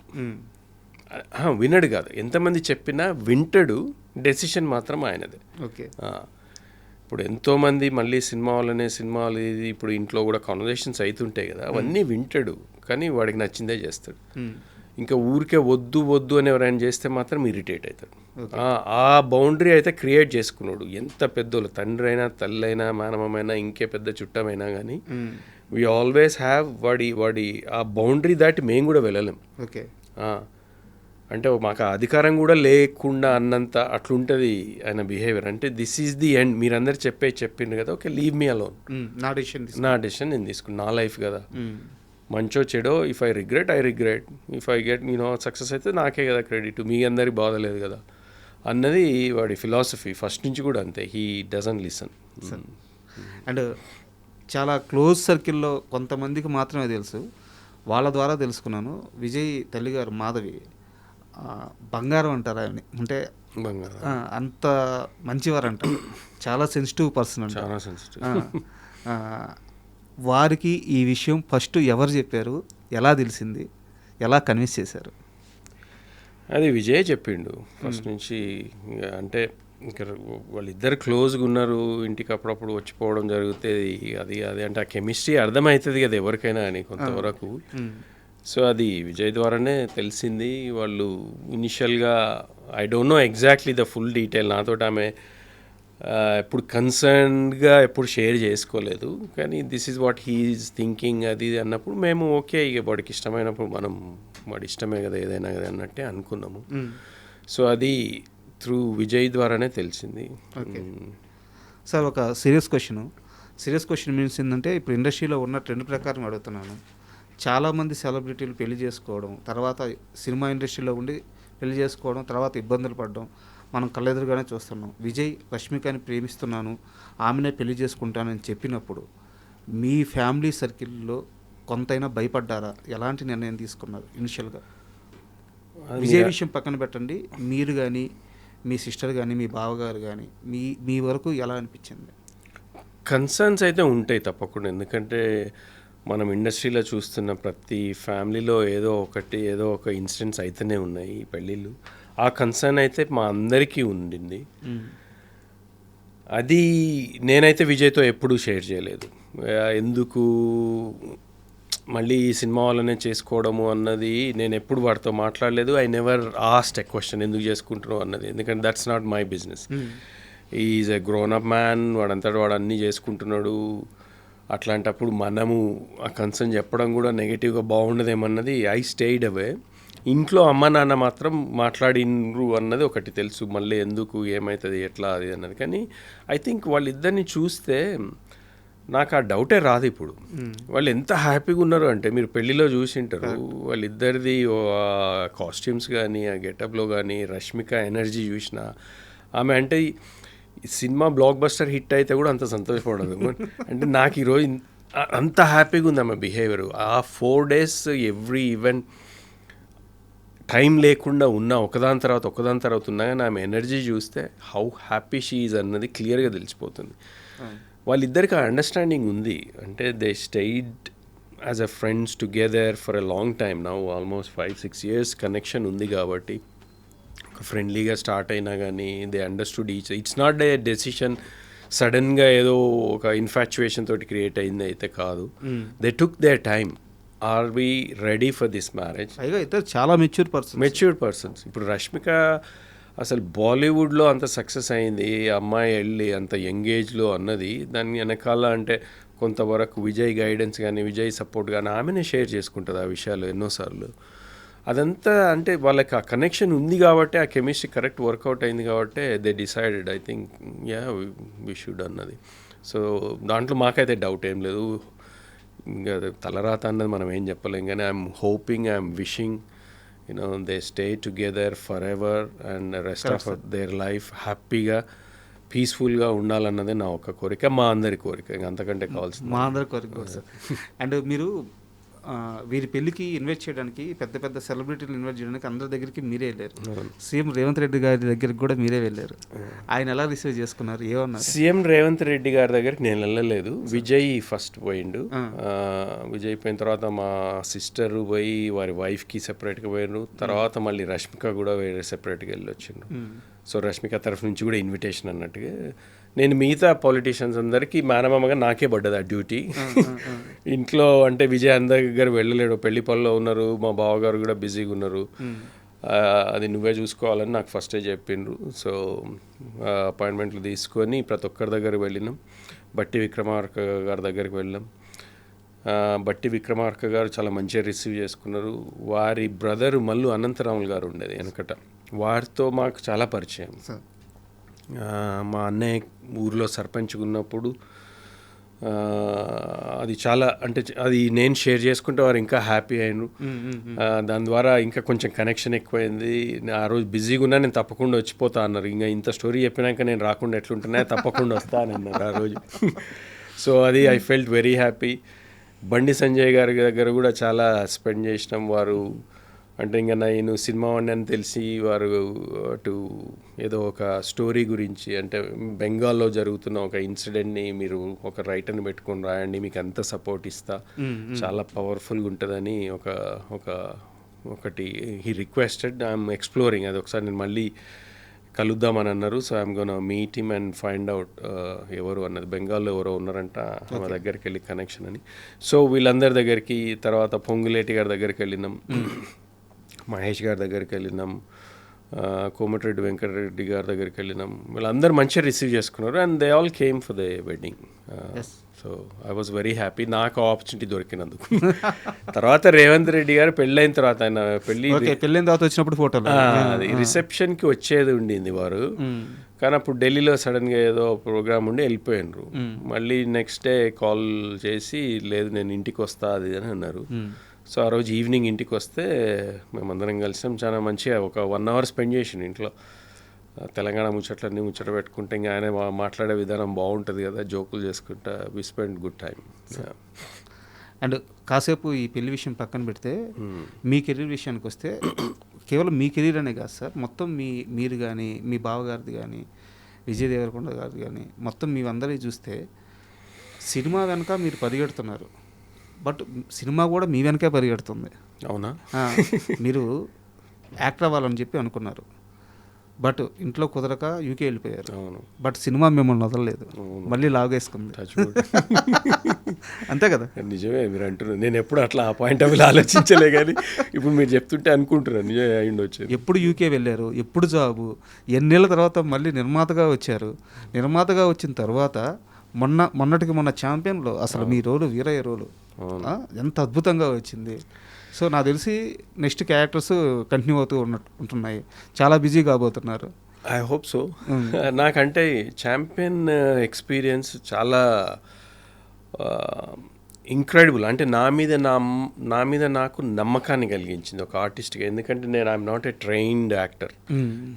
వినడు కాదు, ఎంతమంది చెప్పినా వింటాడు, డెసిషన్ మాత్రం ఆయనదే. ఓకే. ఇప్పుడు ఎంతోమంది మళ్ళీ సినిమా వాళ్ళు ఇది ఇప్పుడు ఇంట్లో కూడా కాన్వర్జేషన్స్ అవుతుంటాయి కదా, అవన్నీ వింటాడు, కానీ వాడికి నచ్చిందే చేస్తాడు. ఇంకా ఊరికే వద్దు అని ఎవరైనా చేస్తే మాత్రం ఇరిటేట్ అవుతాడు. ఆ బౌండరీ అయితే క్రియేట్ చేసుకున్నాడు. ఎంత పెద్దోళ్ళు, తండ్రి అయినా తల్లి అయినా మానవమైనా ఇంకే పెద్ద చుట్టమైనా కానీ వీ ఆల్వేస్ హ్యావ్ వాడి ఆ బౌండరీ దాటి మేము కూడా వెళ్ళలేం. ఓకే. అంటే మాకు ఆ అధికారం కూడా లేకుండా అన్నంత అట్లుంటుంది ఆయన బిహేవియర్. అంటే దిస్ ఈజ్ ది ఎండ్, మీరందరూ చెప్పిండ్రు కదా, ఓకే లీవ్ మీ అలోన్, నా డెసిషన్ నేను తీసుకున్నా, నా లైఫ్ కదా, మంచో చెడో, if I regret if I get success అయితే నాకే కదా క్రెడిట్, మీ అందరికి బాధలేదు కదా అన్నది వాడి ఫిలాసఫీ ఫస్ట్ నుంచి కూడా అంతే. He doesn't listen. అండ్ చాలా క్లోజ్ సర్కిల్లో కొంతమందికి మాత్రమే తెలుసు, వాళ్ళ ద్వారా తెలుసుకున్నాను. విజయ్ తల్లిగారు మాధవి బంగారం అంటారు ఆయన, అంటే బంగారం అంత మంచివారు అంటారు, చాలా సెన్సిటివ్ పర్సన్ అంట, చాలా సెన్సిటివ్. వారికి ఈ విషయం ఫస్ట్ ఎవరు చెప్పారు, ఎలా తెలిసింది, ఎలా కన్విన్స్ చేశారు? అది విజయ్ చెప్పిండు ఫస్ట్ నుంచి. అంటే ఇంకా వాళ్ళిద్దరు క్లోజ్గా ఉన్నారు, ఇంటికి అప్పుడప్పుడు వచ్చిపోవడం జరుగుతుంది, అది అంటే ఆ కెమిస్ట్రీ అర్థమవుతుంది కదా ఎవరికైనా అని కొంతవరకు. సో అది విజయ్ ద్వారానే తెలిసింది. వాళ్ళు ఇనిషియల్గా I don't know exactly the full detail, నాతో ఆమె ఎప్పుడు కన్సర్న్గా ఎప్పుడు షేర్ చేసుకోలేదు, కానీ this is what he's thinking అది అన్నప్పుడు మేము ఓకే, ఇక వాడికి ఇష్టమైనప్పుడు మనం వాడి ఇష్టమే కదా ఏదైనా కదా అన్నట్టే అనుకున్నాము. సో అది త్రూ విజయ్ ద్వారానే తెలిసింది. ఓకే సార్, ఒక సీరియస్ క్వశ్చన్ మీన్స్ ఏంటంటే, ఇప్పుడు ఇండస్ట్రీలో ఉన్న ట్రెండ్ ప్రకారం అడుగుతున్నాను. చాలామంది సెలబ్రిటీలు పెళ్లి చేసుకోవడం, తర్వాత సినిమా ఇండస్ట్రీలో ఉండి పెళ్లి చేసుకోవడం, తర్వాత ఇబ్బందులు పడడం మనం కళ్ళెదురుగానే చూస్తున్నాం. విజయ్ రష్మికని ప్రేమిస్తున్నాను, ఆమెనే పెళ్లి చేసుకుంటానని చెప్పినప్పుడు మీ ఫ్యామిలీ సర్కిల్లో కొంతైనా భయపడ్డారా? ఎలాంటి నిర్ణయం తీసుకున్నారు ఇనిషియల్గా? విజయ్ విషయం పక్కన పెట్టండి, మీరు కానీ మీ సిస్టర్ కానీ మీ బావగారు కానీ మీ వరకు ఎలా అనిపించింది? కన్సర్న్స్ అయితే ఉంటాయి తప్పకుండా, ఎందుకంటే మనం ఇండస్ట్రీలో చూస్తున్న ప్రతి ఫ్యామిలీలో ఏదో ఒక ఇన్సిడెంట్స్ అయితేనే ఉన్నాయి పెళ్ళిళ్ళు. ఆ కన్సర్న్ అయితే మా అందరికీ ఉండింది. అది నేనైతే విజయ్తో ఎప్పుడూ షేర్ చేయలేదు. ఎందుకు మళ్ళీ ఈ సినిమా వాళ్ళనే చేసుకోవడము అన్నది నేను ఎప్పుడు వాడితో మాట్లాడలేదు. I never asked a question ఎందుకు చేసుకుంటున్నావు అన్నది, ఎందుకంటే that's not my business. Is a grown up man, వాడంతటా వాడు అన్నీ చేసుకుంటున్నాడు. అట్లాంటప్పుడు మనము ఆ కన్సర్న్ చెప్పడం కూడా నెగిటివ్గా బాగుండదేమన్నది ఐ స్టేడ్ అవే. ఇంట్లో అమ్మ నాన్న మాత్రం మాట్లాడినరు అన్నది ఒకటి తెలుసు, మళ్ళీ ఎందుకు ఏమవుతుంది ఎట్లా అది అన్నది. కానీ ఐ థింక్ వాళ్ళిద్దరిని చూస్తే నాకు ఆ డౌటే రాదు ఇప్పుడు. వాళ్ళు ఎంత హ్యాపీగా ఉన్నారు అంటే, మీరు పెళ్ళిలో చూసింటారు వాళ్ళిద్దరిది కాస్ట్యూమ్స్ కానీ ఆ గెటప్లో కానీ, రష్మిక ఎనర్జీ చూసిన ఆమె అంటే సినిమా బ్లాక్ బస్టర్ హిట్ అయితే కూడా అంత సంతోషపడదు. అంటే నాకు ఈరోజు అంత హ్యాపీగా ఉంది ఆమె బిహేవియర్. ఆ 4 days ఎవ్రీ ఈవెంట్ టైం లేకుండా ఉన్నా ఒకదాని తర్వాత ఉన్నా కానీ ఆమె ఎనర్జీ చూస్తే హౌ హ్యాపీ షీ ఈజ్ అన్నది క్లియర్గా తెలిసిపోతుంది. వాళ్ళిద్దరికి ఆ అండర్స్టాండింగ్ ఉంది. అంటే they stayed as a friends together for a long time now, almost 5-6 years connection ఉంది కాబట్టి ఫ్రెండ్లీగా స్టార్ట్ అయినా కానీ they understood each. It's not a decision సడన్గా ఏదో ఒక ఇన్ఫాచ్యుయేషన్ తోటి క్రియేట్ అయింది అయితే కాదు. They took their time. Are we ready for this marriage? అయితే చాలా మెచ్యూర్డ్ పర్సన్స్. ఇప్పుడు రష్మిక అసలు బాలీవుడ్లో అంత సక్సెస్ అయింది, అమ్మాయి వెళ్ళి అంత యంగ్ ఏజ్లో అన్నది, దాని వెనకాల అంటే కొంతవరకు విజయ్ గైడెన్స్ కానీ విజయ్ సపోర్ట్ కానీ ఆమెనే షేర్ చేసుకుంటుంది ఆ విషయాలు ఎన్నోసార్లు. అదంతా అంటే వాళ్ళకి ఆ కనెక్షన్ ఉంది కాబట్టి, ఆ కెమిస్ట్రీ కరెక్ట్ వర్కౌట్ అయింది కాబట్టి they decided I think we should అన్నది. సో దాంట్లో మాకైతే డౌట్ ఏం లేదు. ఇంకా తలరాత అన్నది మనం ఏం చెప్పలేం, కానీ I'm hoping, I'm wishing they stay together for ever and rest of their life హ్యాపీగా పీస్ఫుల్గా ఉండాలన్నదే నా ఒక కోరిక, మా అందరి కోరిక. ఇంకా అంతకంటే కావాల్సింది మా అందరి కోరిక సార్. అండ్ మీరు వీరి పెళ్ళికి ఇన్వైట్ చేయడానికి పెద్ద పెద్ద సెలబ్రిటీలు ఇన్వైట్ చేయడానికి అందరి దగ్గరికి మీరే వెళ్ళారు. సీఎం రేవంత్ రెడ్డి గారి దగ్గరికి కూడా మీరే వెళ్ళారు. ఆయన ఎలా రిసీవ్ చేసుకున్నారు, ఏమన్నారు? సీఎం రేవంత్ రెడ్డి గారి దగ్గరికి నేను వెళ్ళలేదు. విజయ్ ఫస్ట్ పోయిండు. విజయ్ పోయిన తర్వాత మా సిస్టర్ పోయి వారి వైఫ్కి సెపరేట్గా పోయారు. తర్వాత మళ్ళీ రష్మిక కూడా వేరే సెపరేట్గా వెళ్ళి వచ్చిండ్రు. సో రష్మిక తరఫు నుంచి కూడా ఇన్విటేషన్ అన్నట్టుగా. నేను మిగతా పొలిటీషియన్స్ అందరికీ మేనమామగా నాకే పడ్డది ఆ డ్యూటీ. ఇంట్లో అంటే విజయ్ అందరి దగ్గర వెళ్ళలేడు, పెళ్లి పనిలో ఉన్నారు, మా బావగారు కూడా బిజీగా ఉన్నారు, అది నువ్వే చూసుకోవాలని నాకు ఫస్టే చెప్పిండ్రు. సో అపాయింట్మెంట్లు తీసుకొని ప్రతి ఒక్కరి దగ్గరికి వెళ్ళినాం. బట్టి విక్రమార్క గారి దగ్గరికి వెళ్ళాం. బట్టి విక్రమార్క గారు చాలా మంచిగా రిసీవ్ చేసుకున్నారు. వారి బ్రదర్ మల్లు అనంతరాములు గారు ఉండేది వెనకట, వారితో మాకు చాలా పరిచయం. మా అన్నయ్య ఊరిలో సర్పంచ్గా ఉన్నప్పుడు అది చాలా అంటే అది నేను షేర్ చేసుకుంటే వారు ఇంకా హ్యాపీ అయినారు. దాని ద్వారా ఇంకా కొంచెం కనెక్షన్ ఎక్కువైంది. ఆ రోజు బిజీగా ఉన్నా నేను తప్పకుండా వచ్చిపోతా అన్నారు. ఇంకా ఇంత స్టోరీ చెప్పినాక నేను రాకుండా ఎట్లుంటున్నా, తప్పకుండా వస్తానన్నారు ఆ రోజు. సో అది I felt very happy. Bandi Sanjay గారి దగ్గర కూడా చాలా స్పెండ్ చేసినాం. వారు అంటే ఇంకా నేను సినిమా వాడిని అని తెలిసి వారు అటు ఏదో ఒక స్టోరీ గురించి అంటే బెంగాల్లో జరుగుతున్న ఒక ఇన్సిడెంట్ని మీరు ఒక రైటర్ని పెట్టుకొని రాయండి, మీకు అంత సపోర్ట్ ఇస్తా, చాలా పవర్ఫుల్గా ఉంటుందని ఒకటి హీ రిక్వెస్టెడ్. ఐఎమ్ ఎక్స్ప్లోరింగ్ అది ఒకసారి నేను మళ్ళీ కలుద్దామని అన్నారు. So I'm gonna meet him and find out ఎవరు అన్నది. బెంగాల్లో ఎవరో ఉన్నారంట, మా దగ్గరికి వెళ్ళి కనెక్షన్ అని. సో వీళ్ళందరి దగ్గరికి, తర్వాత పొంగులేటి గారి దగ్గరికి వెళ్ళినాం, మహేష్ గారి దగ్గరికి వెళ్ళినాం, కోమటిరెడ్డి వెంకటరెడ్డి గారి దగ్గరికి వెళ్ళినాం. వీళ్ళందరూ మంచిగా రిసీవ్ చేసుకున్నారు and they all came for the wedding. So I was very happy నాకు ఆపర్చునిటీ దొరికినందుకు. తర్వాత రేవంత్ రెడ్డి గారు పెళ్ళైన తర్వాత, ఆయన పెళ్ళైన తర్వాత వచ్చినప్పుడు ఫోటోలు అది రిసెప్షన్కి వచ్చేది ఉండింది వారు, కానీ అప్పుడు ఢిల్లీలో సడన్గా ఏదో ప్రోగ్రామ్ ఉండి వెళ్ళిపోయినారు. మళ్ళీ నెక్స్ట్ డే కాల్ చేసి లేదు నేను ఇంటికి వస్తా అది అని అన్నారు. సో ఆ రోజు ఈవినింగ్ ఇంటికి వస్తే మేమందరం కలిసాం. చాలా మంచిగా ఒక 1 hour స్పెండ్ చేసిండు ఇంట్లో. తెలంగాణ ముచ్చట్లన్నీ ముచ్చట పెట్టుకుంటే ఇంకా ఆయన మాట్లాడే విధానం బాగుంటుంది కదా, జోకులు చేసుకుంటా. We spend good time. And కాసేపు ఈ పెళ్లి విషయం పక్కన పెడితే మీ కెరీర్ విషయానికి వస్తే, కేవలం మీ కెరీర్ అనే కాదు సార్, మొత్తం మీరు కానీ మీ బావగారిది కానీ విజయ్ దేవరకొండ గారిది కానీ మొత్తం మీ అందరినీ చూస్తే సినిమా వెనక మీరు పరిగెడుతున్నారు, బట్ సినిమా కూడా మీ వెనకే పరిగెడుతుంది. అవునా? మీరు యాక్టర్ అవ్వాలని చెప్పి అనుకున్నారు, బట్ ఇంట్లో కుదరక యూకే వెళ్ళిపోయారు. అవును. బట్ సినిమా మిమ్మల్ని వదలలేదు, మళ్ళీ లాగేసుకుంది. అంతే కదా? నిజమే మీరు అంటున్నారు. నేను ఎప్పుడు అట్లా ఆ పాయింట్ ఆఫ్ వ్యూ ఆలోచించలే, కానీ ఇప్పుడు మీరు చెప్తుంటే అనుకుంటున్నాను నిజమే అయ్యిండొచ్చు. ఎప్పుడు యూకే వెళ్ళారు, ఎప్పుడు జాబు, ఎన్నేళ్ళ తర్వాత మళ్ళీ నిర్మాతగా వచ్చారు. నిర్మాతగా వచ్చిన తర్వాత మొన్నటికి మొన్న ఛాంపియన్లో అసలు మీ రోలు వీరయ్య రోలు ఎంత అద్భుతంగా వచ్చింది. సో నాకు తెలిసి నెక్స్ట్ క్యారెక్టర్స్ కంటిన్యూ అవుతూ ఉంటున్నాయి, చాలా బిజీ కాబోతున్నారు. I hope so. నాకంటే ఛాంపియన్ ఎక్స్పీరియన్స్ చాలా ఇంక్రెడిబుల్. అంటే నా మీద నాకు నమ్మకాన్ని కలిగించింది ఒక ఆర్టిస్ట్గా. ఎందుకంటే I'm not a trained actor.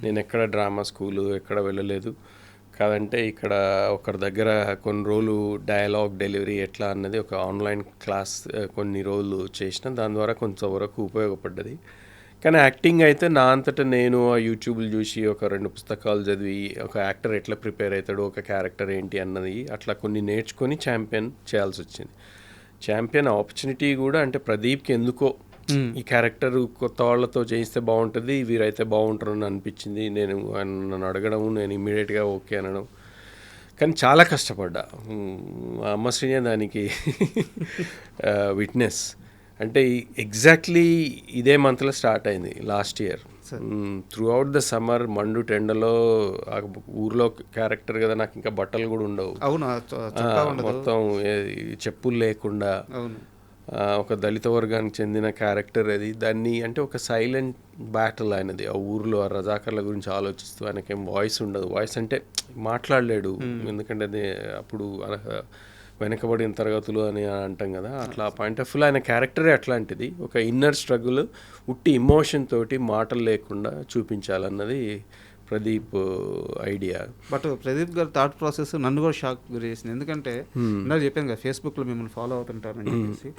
నేను ఎక్కడ డ్రామా స్కూలు ఎక్కడ వెళ్ళలేదు. కాదంటే ఇక్కడ ఒకరి దగ్గర కొన్ని రోజులు డైలాగ్ డెలివరీ ఎట్లా అన్నది ఒక ఆన్లైన్ క్లాస్ కొన్ని రోజులు చేసిన, దాని ద్వారా కొంతవరకు ఉపయోగపడ్డది. కానీ యాక్టింగ్ అయితే నా అంతటా నేను ఆ యూట్యూబ్లు చూసి ఒక 2 పుస్తకాలు చదివి ఒక యాక్టర్ ఎట్లా ప్రిపేర్ అవుతాడు, ఒక క్యారెక్టర్ ఏంటి అన్నది అట్లా కొన్ని నేర్చుకొని ఛాంపియన్ చేయాల్సి వచ్చింది. ఛాంపియన్ ఆపర్చునిటీ కూడా అంటే ప్రదీప్కి ఎందుకో ఈ క్యారెక్టర్ కొత్త వాళ్ళతో చేయిస్తే బాగుంటుంది, వీరైతే బాగుంటారు అని అనిపించింది. నన్ను అడగడం, నేను ఇమ్మీడియట్గా ఓకే అనడం. కానీ చాలా కష్టపడ్డా. అమ్మ శ్రీనే దానికి విట్నెస్. అంటే ఎగ్జాక్ట్లీ ఇదే మంత్లో స్టార్ట్ అయింది last year. Through out the summer మండు టెండలో ఊర్లో క్యారెక్టర్ కదా, నాకు ఇంకా బట్టలు కూడా ఉండవు, మొత్తం చెప్పులు లేకుండా ఒక దళిత వర్గానికి చెందిన క్యారెక్టర్ అది. దాన్ని అంటే ఒక సైలెంట్ బ్యాటిల్ ఆయనది ఆ ఊర్లో. ఆ రజాకర్ల గురించి ఆలోచిస్తూ ఆయనకేం వాయిస్ ఉండదు. వాయిస్ అంటే మాట్లాడలేడు, ఎందుకంటే అది అప్పుడు వెనకబడిన తరగతులు అని అంటాం కదా, అట్లా పాయింట్ ఆఫ్ వ్యూ ఆయన క్యారెక్టరే అట్లాంటిది. ఒక ఇన్నర్ స్ట్రగుల్, ఉట్టి ఇమోషన్ తోటి మాటలు లేకుండా చూపించాలన్నది ప్రదీప్ ఐడియా. బట్ ప్రదీప్ గారి థాట్ ప్రాసెస్ నన్ను కూడా షాక్ గురి చేసింది. ఎందుకంటే ఇందాక చెప్పాను కదా, ఫేస్బుక్లో మిమ్మల్ని ఫాలో అవుతుంటారని చెప్పేసి.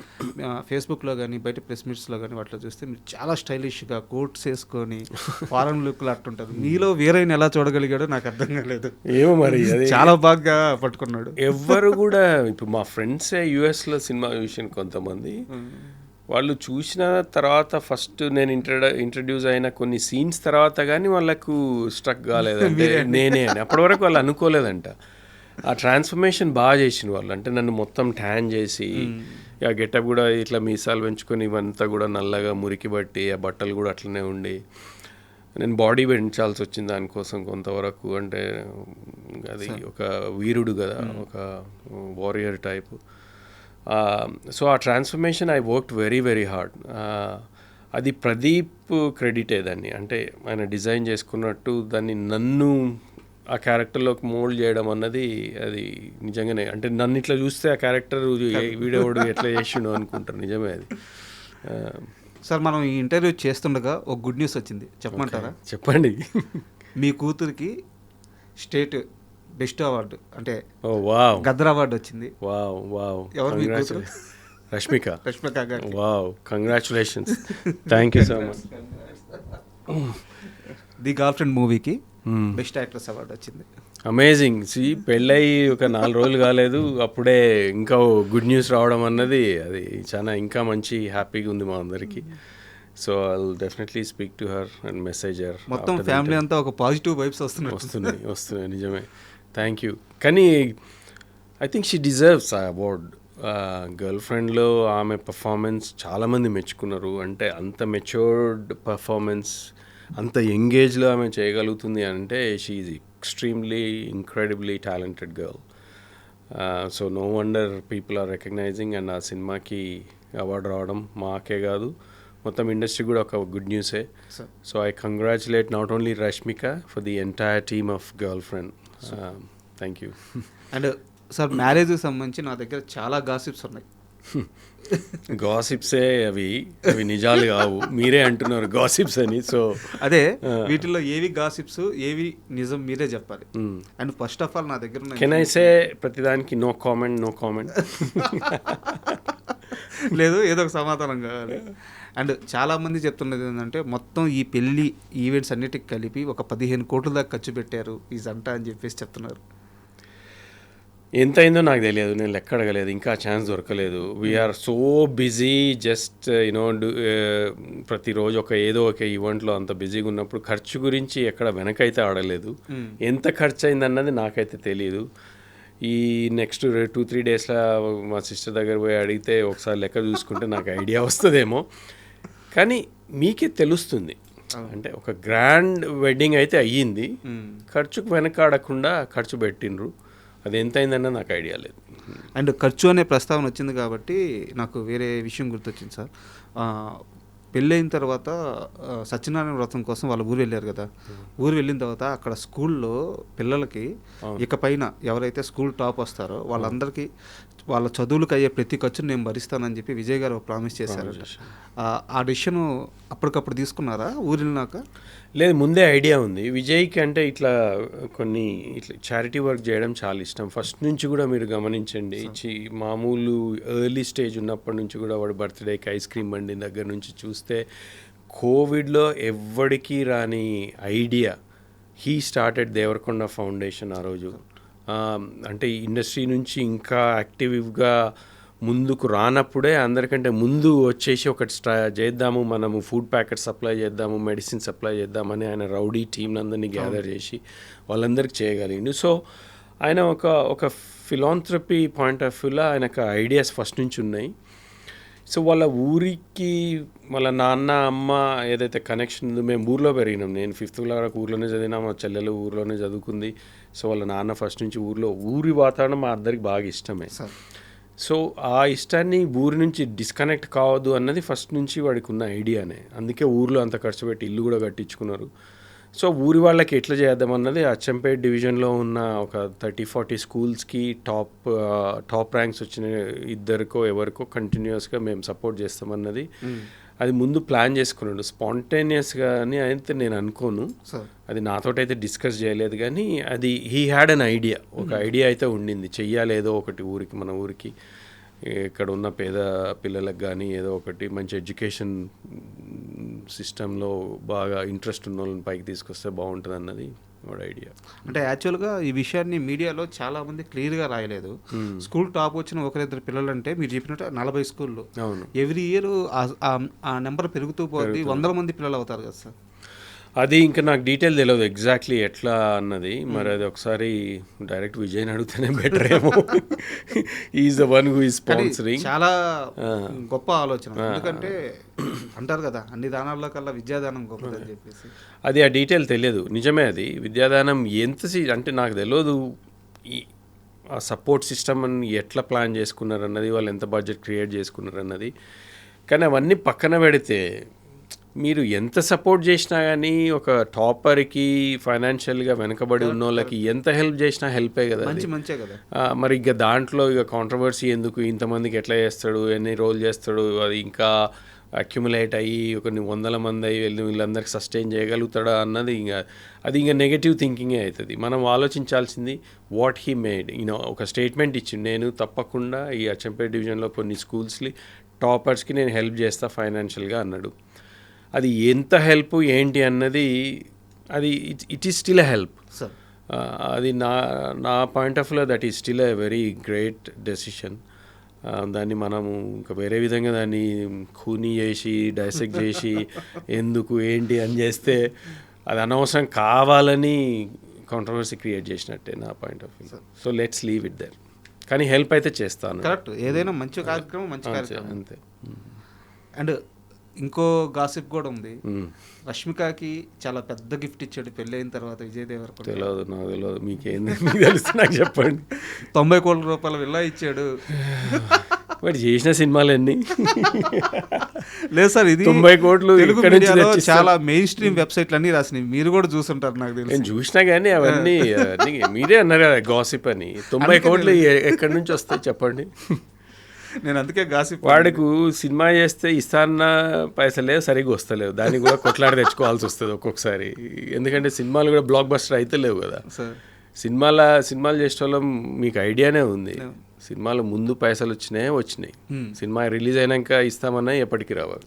ఫేస్బుక్లో కానీ బయట ప్రెస్ మీట్స్లో కానీ వాటిలో చూస్తే మీరు చాలా స్టైలిష్గా కోట్స్ వేసుకొని ఫారెన్ లుక్లు అట్టుంటారు. మీలో వీరైన ఎలా చూడగలిగాడో నాకు అర్థం కాలేదు. ఏమో మరి చాలా బాగా పట్టుకున్నాడు. ఎవ్వరు కూడా ఇప్పుడు మా ఫ్రెండ్సే యూఎస్లో సినిమా చూసిన కొంతమంది, వాళ్ళు చూసిన తర్వాత ఫస్ట్ నేను ఇంట్రడ్యూస్ అయిన కొన్ని సీన్స్ తర్వాత కానీ వాళ్ళకు స్ట్రక్ కాలేదంటే నేనే అని. అప్పటి వరకు వాళ్ళు అనుకోలేదంట. ఆ ట్రాన్స్ఫర్మేషన్ బాగా చేసిన వాళ్ళు. అంటే నన్ను మొత్తం ట్యాన్ చేసి, ఆ గెటప్ కూడా ఇట్లా మీసాలు పెంచుకొని ఇవంతా కూడా నల్లగా మురికి బట్టి, ఆ బట్టలు కూడా అట్లనే ఉండి, నేను బాడీ పెంచాల్సి వచ్చింది దానికోసం కొంతవరకు. అంటే అది ఒక వీరుడు కదా, ఒక వారియర్ టైపు. సో ఆ transformation I worked very very hard. అది ప్రదీప్ క్రెడిటే దాన్ని. అంటే ఆయన డిజైన్ చేసుకున్నట్టు దాన్ని నన్ను ఆ క్యారెక్టర్లోకి మోల్డ్ చేయడం అన్నది అది నిజంగానే. అంటే నన్ను ఇట్లా చూస్తే ఆ క్యారెక్టర్ వీడియోడు ఎట్లా చేసిండో అనుకుంటారు. నిజమే అది. సార్, మనం ఈ ఇంటర్వ్యూ చేస్తుండగా ఒక గుడ్ న్యూస్ వచ్చింది, చెప్పమంటారా? చెప్పండి. మీ కూతురికి స్టేట్ బెస్ట్ అవార్డు అంటే గద్దర్ అవార్డు వచ్చింది. ఎవరు మీ కూతురు? రష్మిక గారు. Wow, congratulations. Thank you so much. The girl friend మూవీకి బెస్ట్ యాక్ట్రెస్ అవార్డు వచ్చింది. అమేజింగ్. పెళ్ళయి ఒక 4 రోజులు కాలేదు, అప్పుడే ఇంకా గుడ్ న్యూస్ రావడం అన్నది అది చాలా ఇంకా మంచి హ్యాపీగా ఉంది మా అందరికీ. So I will definitely speak to her and message her. మొత్తం ఫ్యామిలీ అంతా ఒక పాజిటివ్ వైబ్స్ వస్తున్నాయి. నిజమే. Thank you. కానీ ఐ థింక్ షీ డిజర్వ్స్ ఆ అవార్డ్. గర్ల్ ఫ్రెండ్లో ఆమె పర్ఫార్మెన్స్ చాలామంది మెచ్చుకున్నారు. అంటే అంత మెచ్యూర్డ్ పర్ఫార్మెన్స్, అంత యంగేజ్లో ఆమె చేయగలుగుతుంది అంటే she is extremely incredibly talented girl. So no wonder people are recognising. And ఆ సినిమాకి అవార్డు రావడం మాకే కాదు, మొత్తం ఇండస్ట్రీ కూడా ఒక గుడ్ న్యూసే. So I congratulate not only Rashmika for the entire team of girl friend. Thank you. And sir, మ్యారేజ్కి సంబంధించి నా దగ్గర చాలా గాసిప్స్ ఉన్నాయి. గాసిప్సే అవి నిజాలు కావు. మీరే అంటున్నారు గాసిప్స్ అని. సో అదే వీటిల్లో ఏవి గాసిప్స్ ఏవి నిజం మీరే చెప్పాలి. అండ్ ఫస్ట్ ఆఫ్ ఆల్ నా దగ్గర కెన్ ఐ సే ప్రతిదానికి నో కామెంట్ లేదు, ఏదో ఒక సమాధానం కావాలి. అండ్ చాలామంది చెప్తున్నది ఏంటంటే మొత్తం ఈ పెళ్ళి ఈవెంట్స్ అన్నిటికి కలిపి ఒక 15 కోట్ల దాకా ఖర్చు పెట్టారు ఈ జంట అని చెప్పేసి చెప్తున్నారు. ఎంత అయిందో నాకు తెలియదు, నేను లెక్క అడగలేదు, ఇంకా ఛాన్స్ దొరకలేదు. We're so busy, just you know ప్రతిరోజు ఏదో ఒక ఈవెంట్లో అంత బిజీగా ఉన్నప్పుడు ఖర్చు గురించి ఎక్కడ వెనకైతే ఆడలేదు. ఎంత ఖర్చు అయిందన్నది నాకైతే తెలియదు. ఈ నెక్స్ట్ 2-3 డేస్లో మా సిస్టర్ దగ్గర పోయి అడిగితే ఒకసారి లెక్క చూసుకుంటే నాకు ఐడియా వస్తుందేమో. కానీ మీకే తెలుస్తుంది. అంటే ఒక గ్రాండ్ వెడ్డింగ్ అయితే అయ్యింది, ఖర్చుకు వెనకాడకుండా ఖర్చు పెట్టిండ్రు. అది ఎంత అయిందన్న నాకు ఐడియా లేదు. అండ్ ఖర్చు అనే ప్రస్తావన వచ్చింది కాబట్టి నాకు వేరే విషయం గుర్తొచ్చింది సార్. పెళ్ళైన తర్వాత సత్యనారాయణ వ్రతం కోసం వాళ్ళ ఊరు వెళ్ళారు కదా. ఊరు వెళ్ళిన తర్వాత అక్కడ స్కూల్లో పిల్లలకి ఇకపైన ఎవరైతే స్కూల్ టాప్ వస్తారో వాళ్ళందరికీ వాళ్ళ చదువులకు అయ్యే ప్రతి ఖర్చును నేను భరిస్తానని చెప్పి విజయ్ గారు ప్రామిస్ చేశారట. ఆ డిసిషన్ అప్పటికప్పుడు తీసుకున్నారా ఊరు వెళ్ళినాక? లేదు, ముందే ఐడియా ఉంది విజయ్కి. అంటే ఇట్లా చారిటీ వర్క్ చేయడం చాలా ఇష్టం ఫస్ట్ నుంచి కూడా. మీరు గమనించండి, మామూలు ఎర్లీ స్టేజ్ ఉన్నప్పటి నుంచి కూడా వాడు బర్త్డేకి ఐస్ క్రీమ్ బండి దగ్గర నుంచి చూస్తే కోవిడ్లో ఎవ్వడికి రాని idea he started Deverakonda Foundation ఆ రోజు. అంటే ఇండస్ట్రీ నుంచి ఇంకా యాక్టివ్గా ముందుకు రానప్పుడే అందరికంటే ముందు వచ్చేసి ఒకటి చేద్దాము, మనము ఫుడ్ ప్యాకెట్ సప్లై చేద్దాము, మెడిసిన్ సప్లై చేద్దామని ఆయన రౌడీ టీంని అందరినీ గ్యాదర్ చేసి వాళ్ళందరికీ చేయగలిగిండు. సో ఆయన ఒక ఫిలాంథ్రపీ పాయింట్ ఆఫ్ వ్యూలో ఆయనకు ఐడియాస్ ఫస్ట్ నుంచి ఉన్నాయి. సో వాళ్ళ ఊరికి వాళ్ళ నాన్న అమ్మ ఏదైతే కనెక్షన్ ఉందో, మేము ఊర్లో పెరిగినాం. నేను 5th వరకు ఊర్లోనే చదివినా, మా చెల్లెలు ఊర్లోనే చదువుకుంది. సో వాళ్ళ నాన్న ఫస్ట్ నుంచి ఊరి వాతావరణం మా అందరికి బాగా ఇష్టమే. సో ఆ ఇష్టాన్ని ఊరి నుంచి డిస్కనెక్ట్ కావద్దు అన్నది ఫస్ట్ నుంచి వాడికి ఉన్న ఐడియానే. అందుకే ఊర్లో అంత ఖర్చు పెట్టి ఇల్లు కూడా కట్టించుకున్నారు. సో ఊరి వాళ్ళకి ఎట్లా చేద్దామన్నది అచ్చంపేట్ డివిజన్లో ఉన్న ఒక 30-40 స్కూల్స్కి టాప్ ర్యాంక్స్ వచ్చిన 2 ఎవరికో కంటిన్యూస్గా మేము సపోర్ట్ చేస్తామన్నది అది ముందు ప్లాన్ చేసుకున్నాడు. స్పాంటేనియస్గా అని అయితే నేను అనుకోను, సార్ అది నాతోటైతే డిస్కస్ చేయలేదు, కానీ అది హీ హ్యాడ్ అన్ ఐడియా, ఒక ఐడియా అయితే ఉండింది, చెయ్యాలి ఏదో ఒకటి ఊరికి, మన ఊరికి ఇక్కడ ఉన్న పేద పిల్లలకు కానీ ఏదో ఒకటి మంచి ఎడ్యుకేషన్ సిస్టంలో బాగా ఇంట్రెస్ట్ ఉన్న వాళ్ళని పైకి తీసుకొస్తే బాగుంటుంది అన్నది వాడు ఐడియా. అంటే యాక్చువల్గా ఈ విషయాన్ని మీడియాలో చాలామంది క్లియర్గా రాయలేదు. స్కూల్ టాప్ వచ్చిన ఒకరిద్దరు పిల్లలు అంటే మీరు చెప్పినట్టు 40 స్కూల్లో అవును, ఎవ్రీ ఇయర్ ఆ నెంబర్ పెరుగుతూ పోతుంది, 100 మంది పిల్లలు అవుతారు కదా సార్. అది ఇంకా నాకు డీటెయిల్ తెలియదు ఎగ్జాక్ట్లీ ఎట్లా అన్నది. మరి అది ఒకసారి డైరెక్ట్ విజయ్ని అడిగితేనే బెటర్ ఏమో. Is the one who is sponsoring. చాలా గొప్ప ఆలోచన, ఎందుకంటే అంటారు కదా అన్ని దానాల్లో కల్లా విద్యాదానం గొప్పదని చెప్పేసి. అది ఆ డీటెయిల్ తెలియదు, నిజమే. అది విద్యాదానం అంటే నాకు తెలియదు ఆ సపోర్ట్ సిస్టమ్ అని ఎట్లా ప్లాన్ చేసుకున్నారు అన్నది, వాళ్ళు ఎంత బడ్జెట్ క్రియేట్ చేసుకున్నారు అన్నది. కానీ అవన్నీ పక్కన పెడితే మీరు ఎంత సపోర్ట్ చేసినా కానీ ఒక టాపర్కి ఫైనాన్షియల్గా వెనకబడి ఉన్న వాళ్ళకి ఎంత హెల్ప్ చేసినా హెల్పే కదా, మంచే కదా. మరి ఇక దాంట్లో ఇక కాంట్రవర్సీ ఎందుకు, ఇంతమందికి ఎట్లా చేస్తాడు, ఎన్ని రోజులు చేస్తాడు, అది ఇంకా అక్యుములేట్ అయ్యి కొన్ని 100 మంది అయ్యి వీళ్ళందరికీ సస్టైన్ చేయగలుగుతాడా అన్నది అది ఇంకా నెగటివ్ థింకింగే అవుతుంది. మనం ఆలోచించాల్సింది వాట్ హీ మేడ్. ఒక స్టేట్మెంట్ ఇచ్చింది, నేను తప్పకుండా ఈ అచ్చంపేట డివిజన్లో కొన్ని స్కూల్స్ని టాపర్స్కి నేను హెల్ప్ చేస్తా ఫైనాన్షియల్గా అన్నాడు. అది ఎంత హెల్ప్ ఏంటి అన్నది అది it is still a help. అది నా పాయింట్ ఆఫ్ వ్యూలో that is still a very great decision. దాన్ని మనము ఇంకా వేరే విధంగా దాన్ని ఖూనీ చేసి డైసెక్ట్ చేసి ఎందుకు ఏంటి అని చేస్తే అది అనవసరం కావాలని కాంట్రవర్సీ క్రియేట్ చేసినట్టే నా point of view. So let's leave it there. కానీ హెల్ప్ అయితే చేస్తాను. కరెక్ట్, ఏదైనా మంచి కార్యక్రమం మంచి కార్యక్రమం అంతే. అండ్ ఇంకో గాసిప్ కూడా ఉంది, రష్మికకి చాలా పెద్ద గిఫ్ట్ ఇచ్చాడు పెళ్ళి అయిన తర్వాత విజయ్ దేవరకొండ. తెలియదు, నాకు తెలియదు, మీకేంది మీకు తెలుసు నాకు చెప్పండి. 90 కోట్ల రూపాయల విల్లా ఇచ్చాడు. వాడు చేసిన సినిమాలు ఎన్ని? లేదు సార్, ఇది 90 కోట్లు చాలా మెయిన్ స్ట్రీమ్ వెబ్సైట్లు అన్ని రాసినాయి, మీరు కూడా చూసుంటారు నాకు తెలిసి. నేను చూసినా కానీ అవన్నీ మీరే అన్నారు కదా గాసిప్ అని. 90 కోట్లు ఎక్కడి నుంచి వస్తాయి చెప్పండి? నేను అందుకే గాసిప్. వాడికి సినిమా చేస్తే ఇస్తాన్న పైసలే సరిగ్గా వస్తలేవు, దానికి కూడా కొట్లాడి తెచ్చుకోవాల్సి వస్తుంది ఒక్కొక్కసారి. ఎందుకంటే సినిమాలు కూడా బ్లాక్ బస్టర్ అయితే లేవు కదా. సినిమాలు చేసే వాళ్ళం మీకు ఐడియానే ఉంది, సినిమాలు ముందు పైసలు వచ్చినాయి, సినిమా రిలీజ్ అయినాక ఇస్తామన్నా ఎప్పటికీ రావాలి.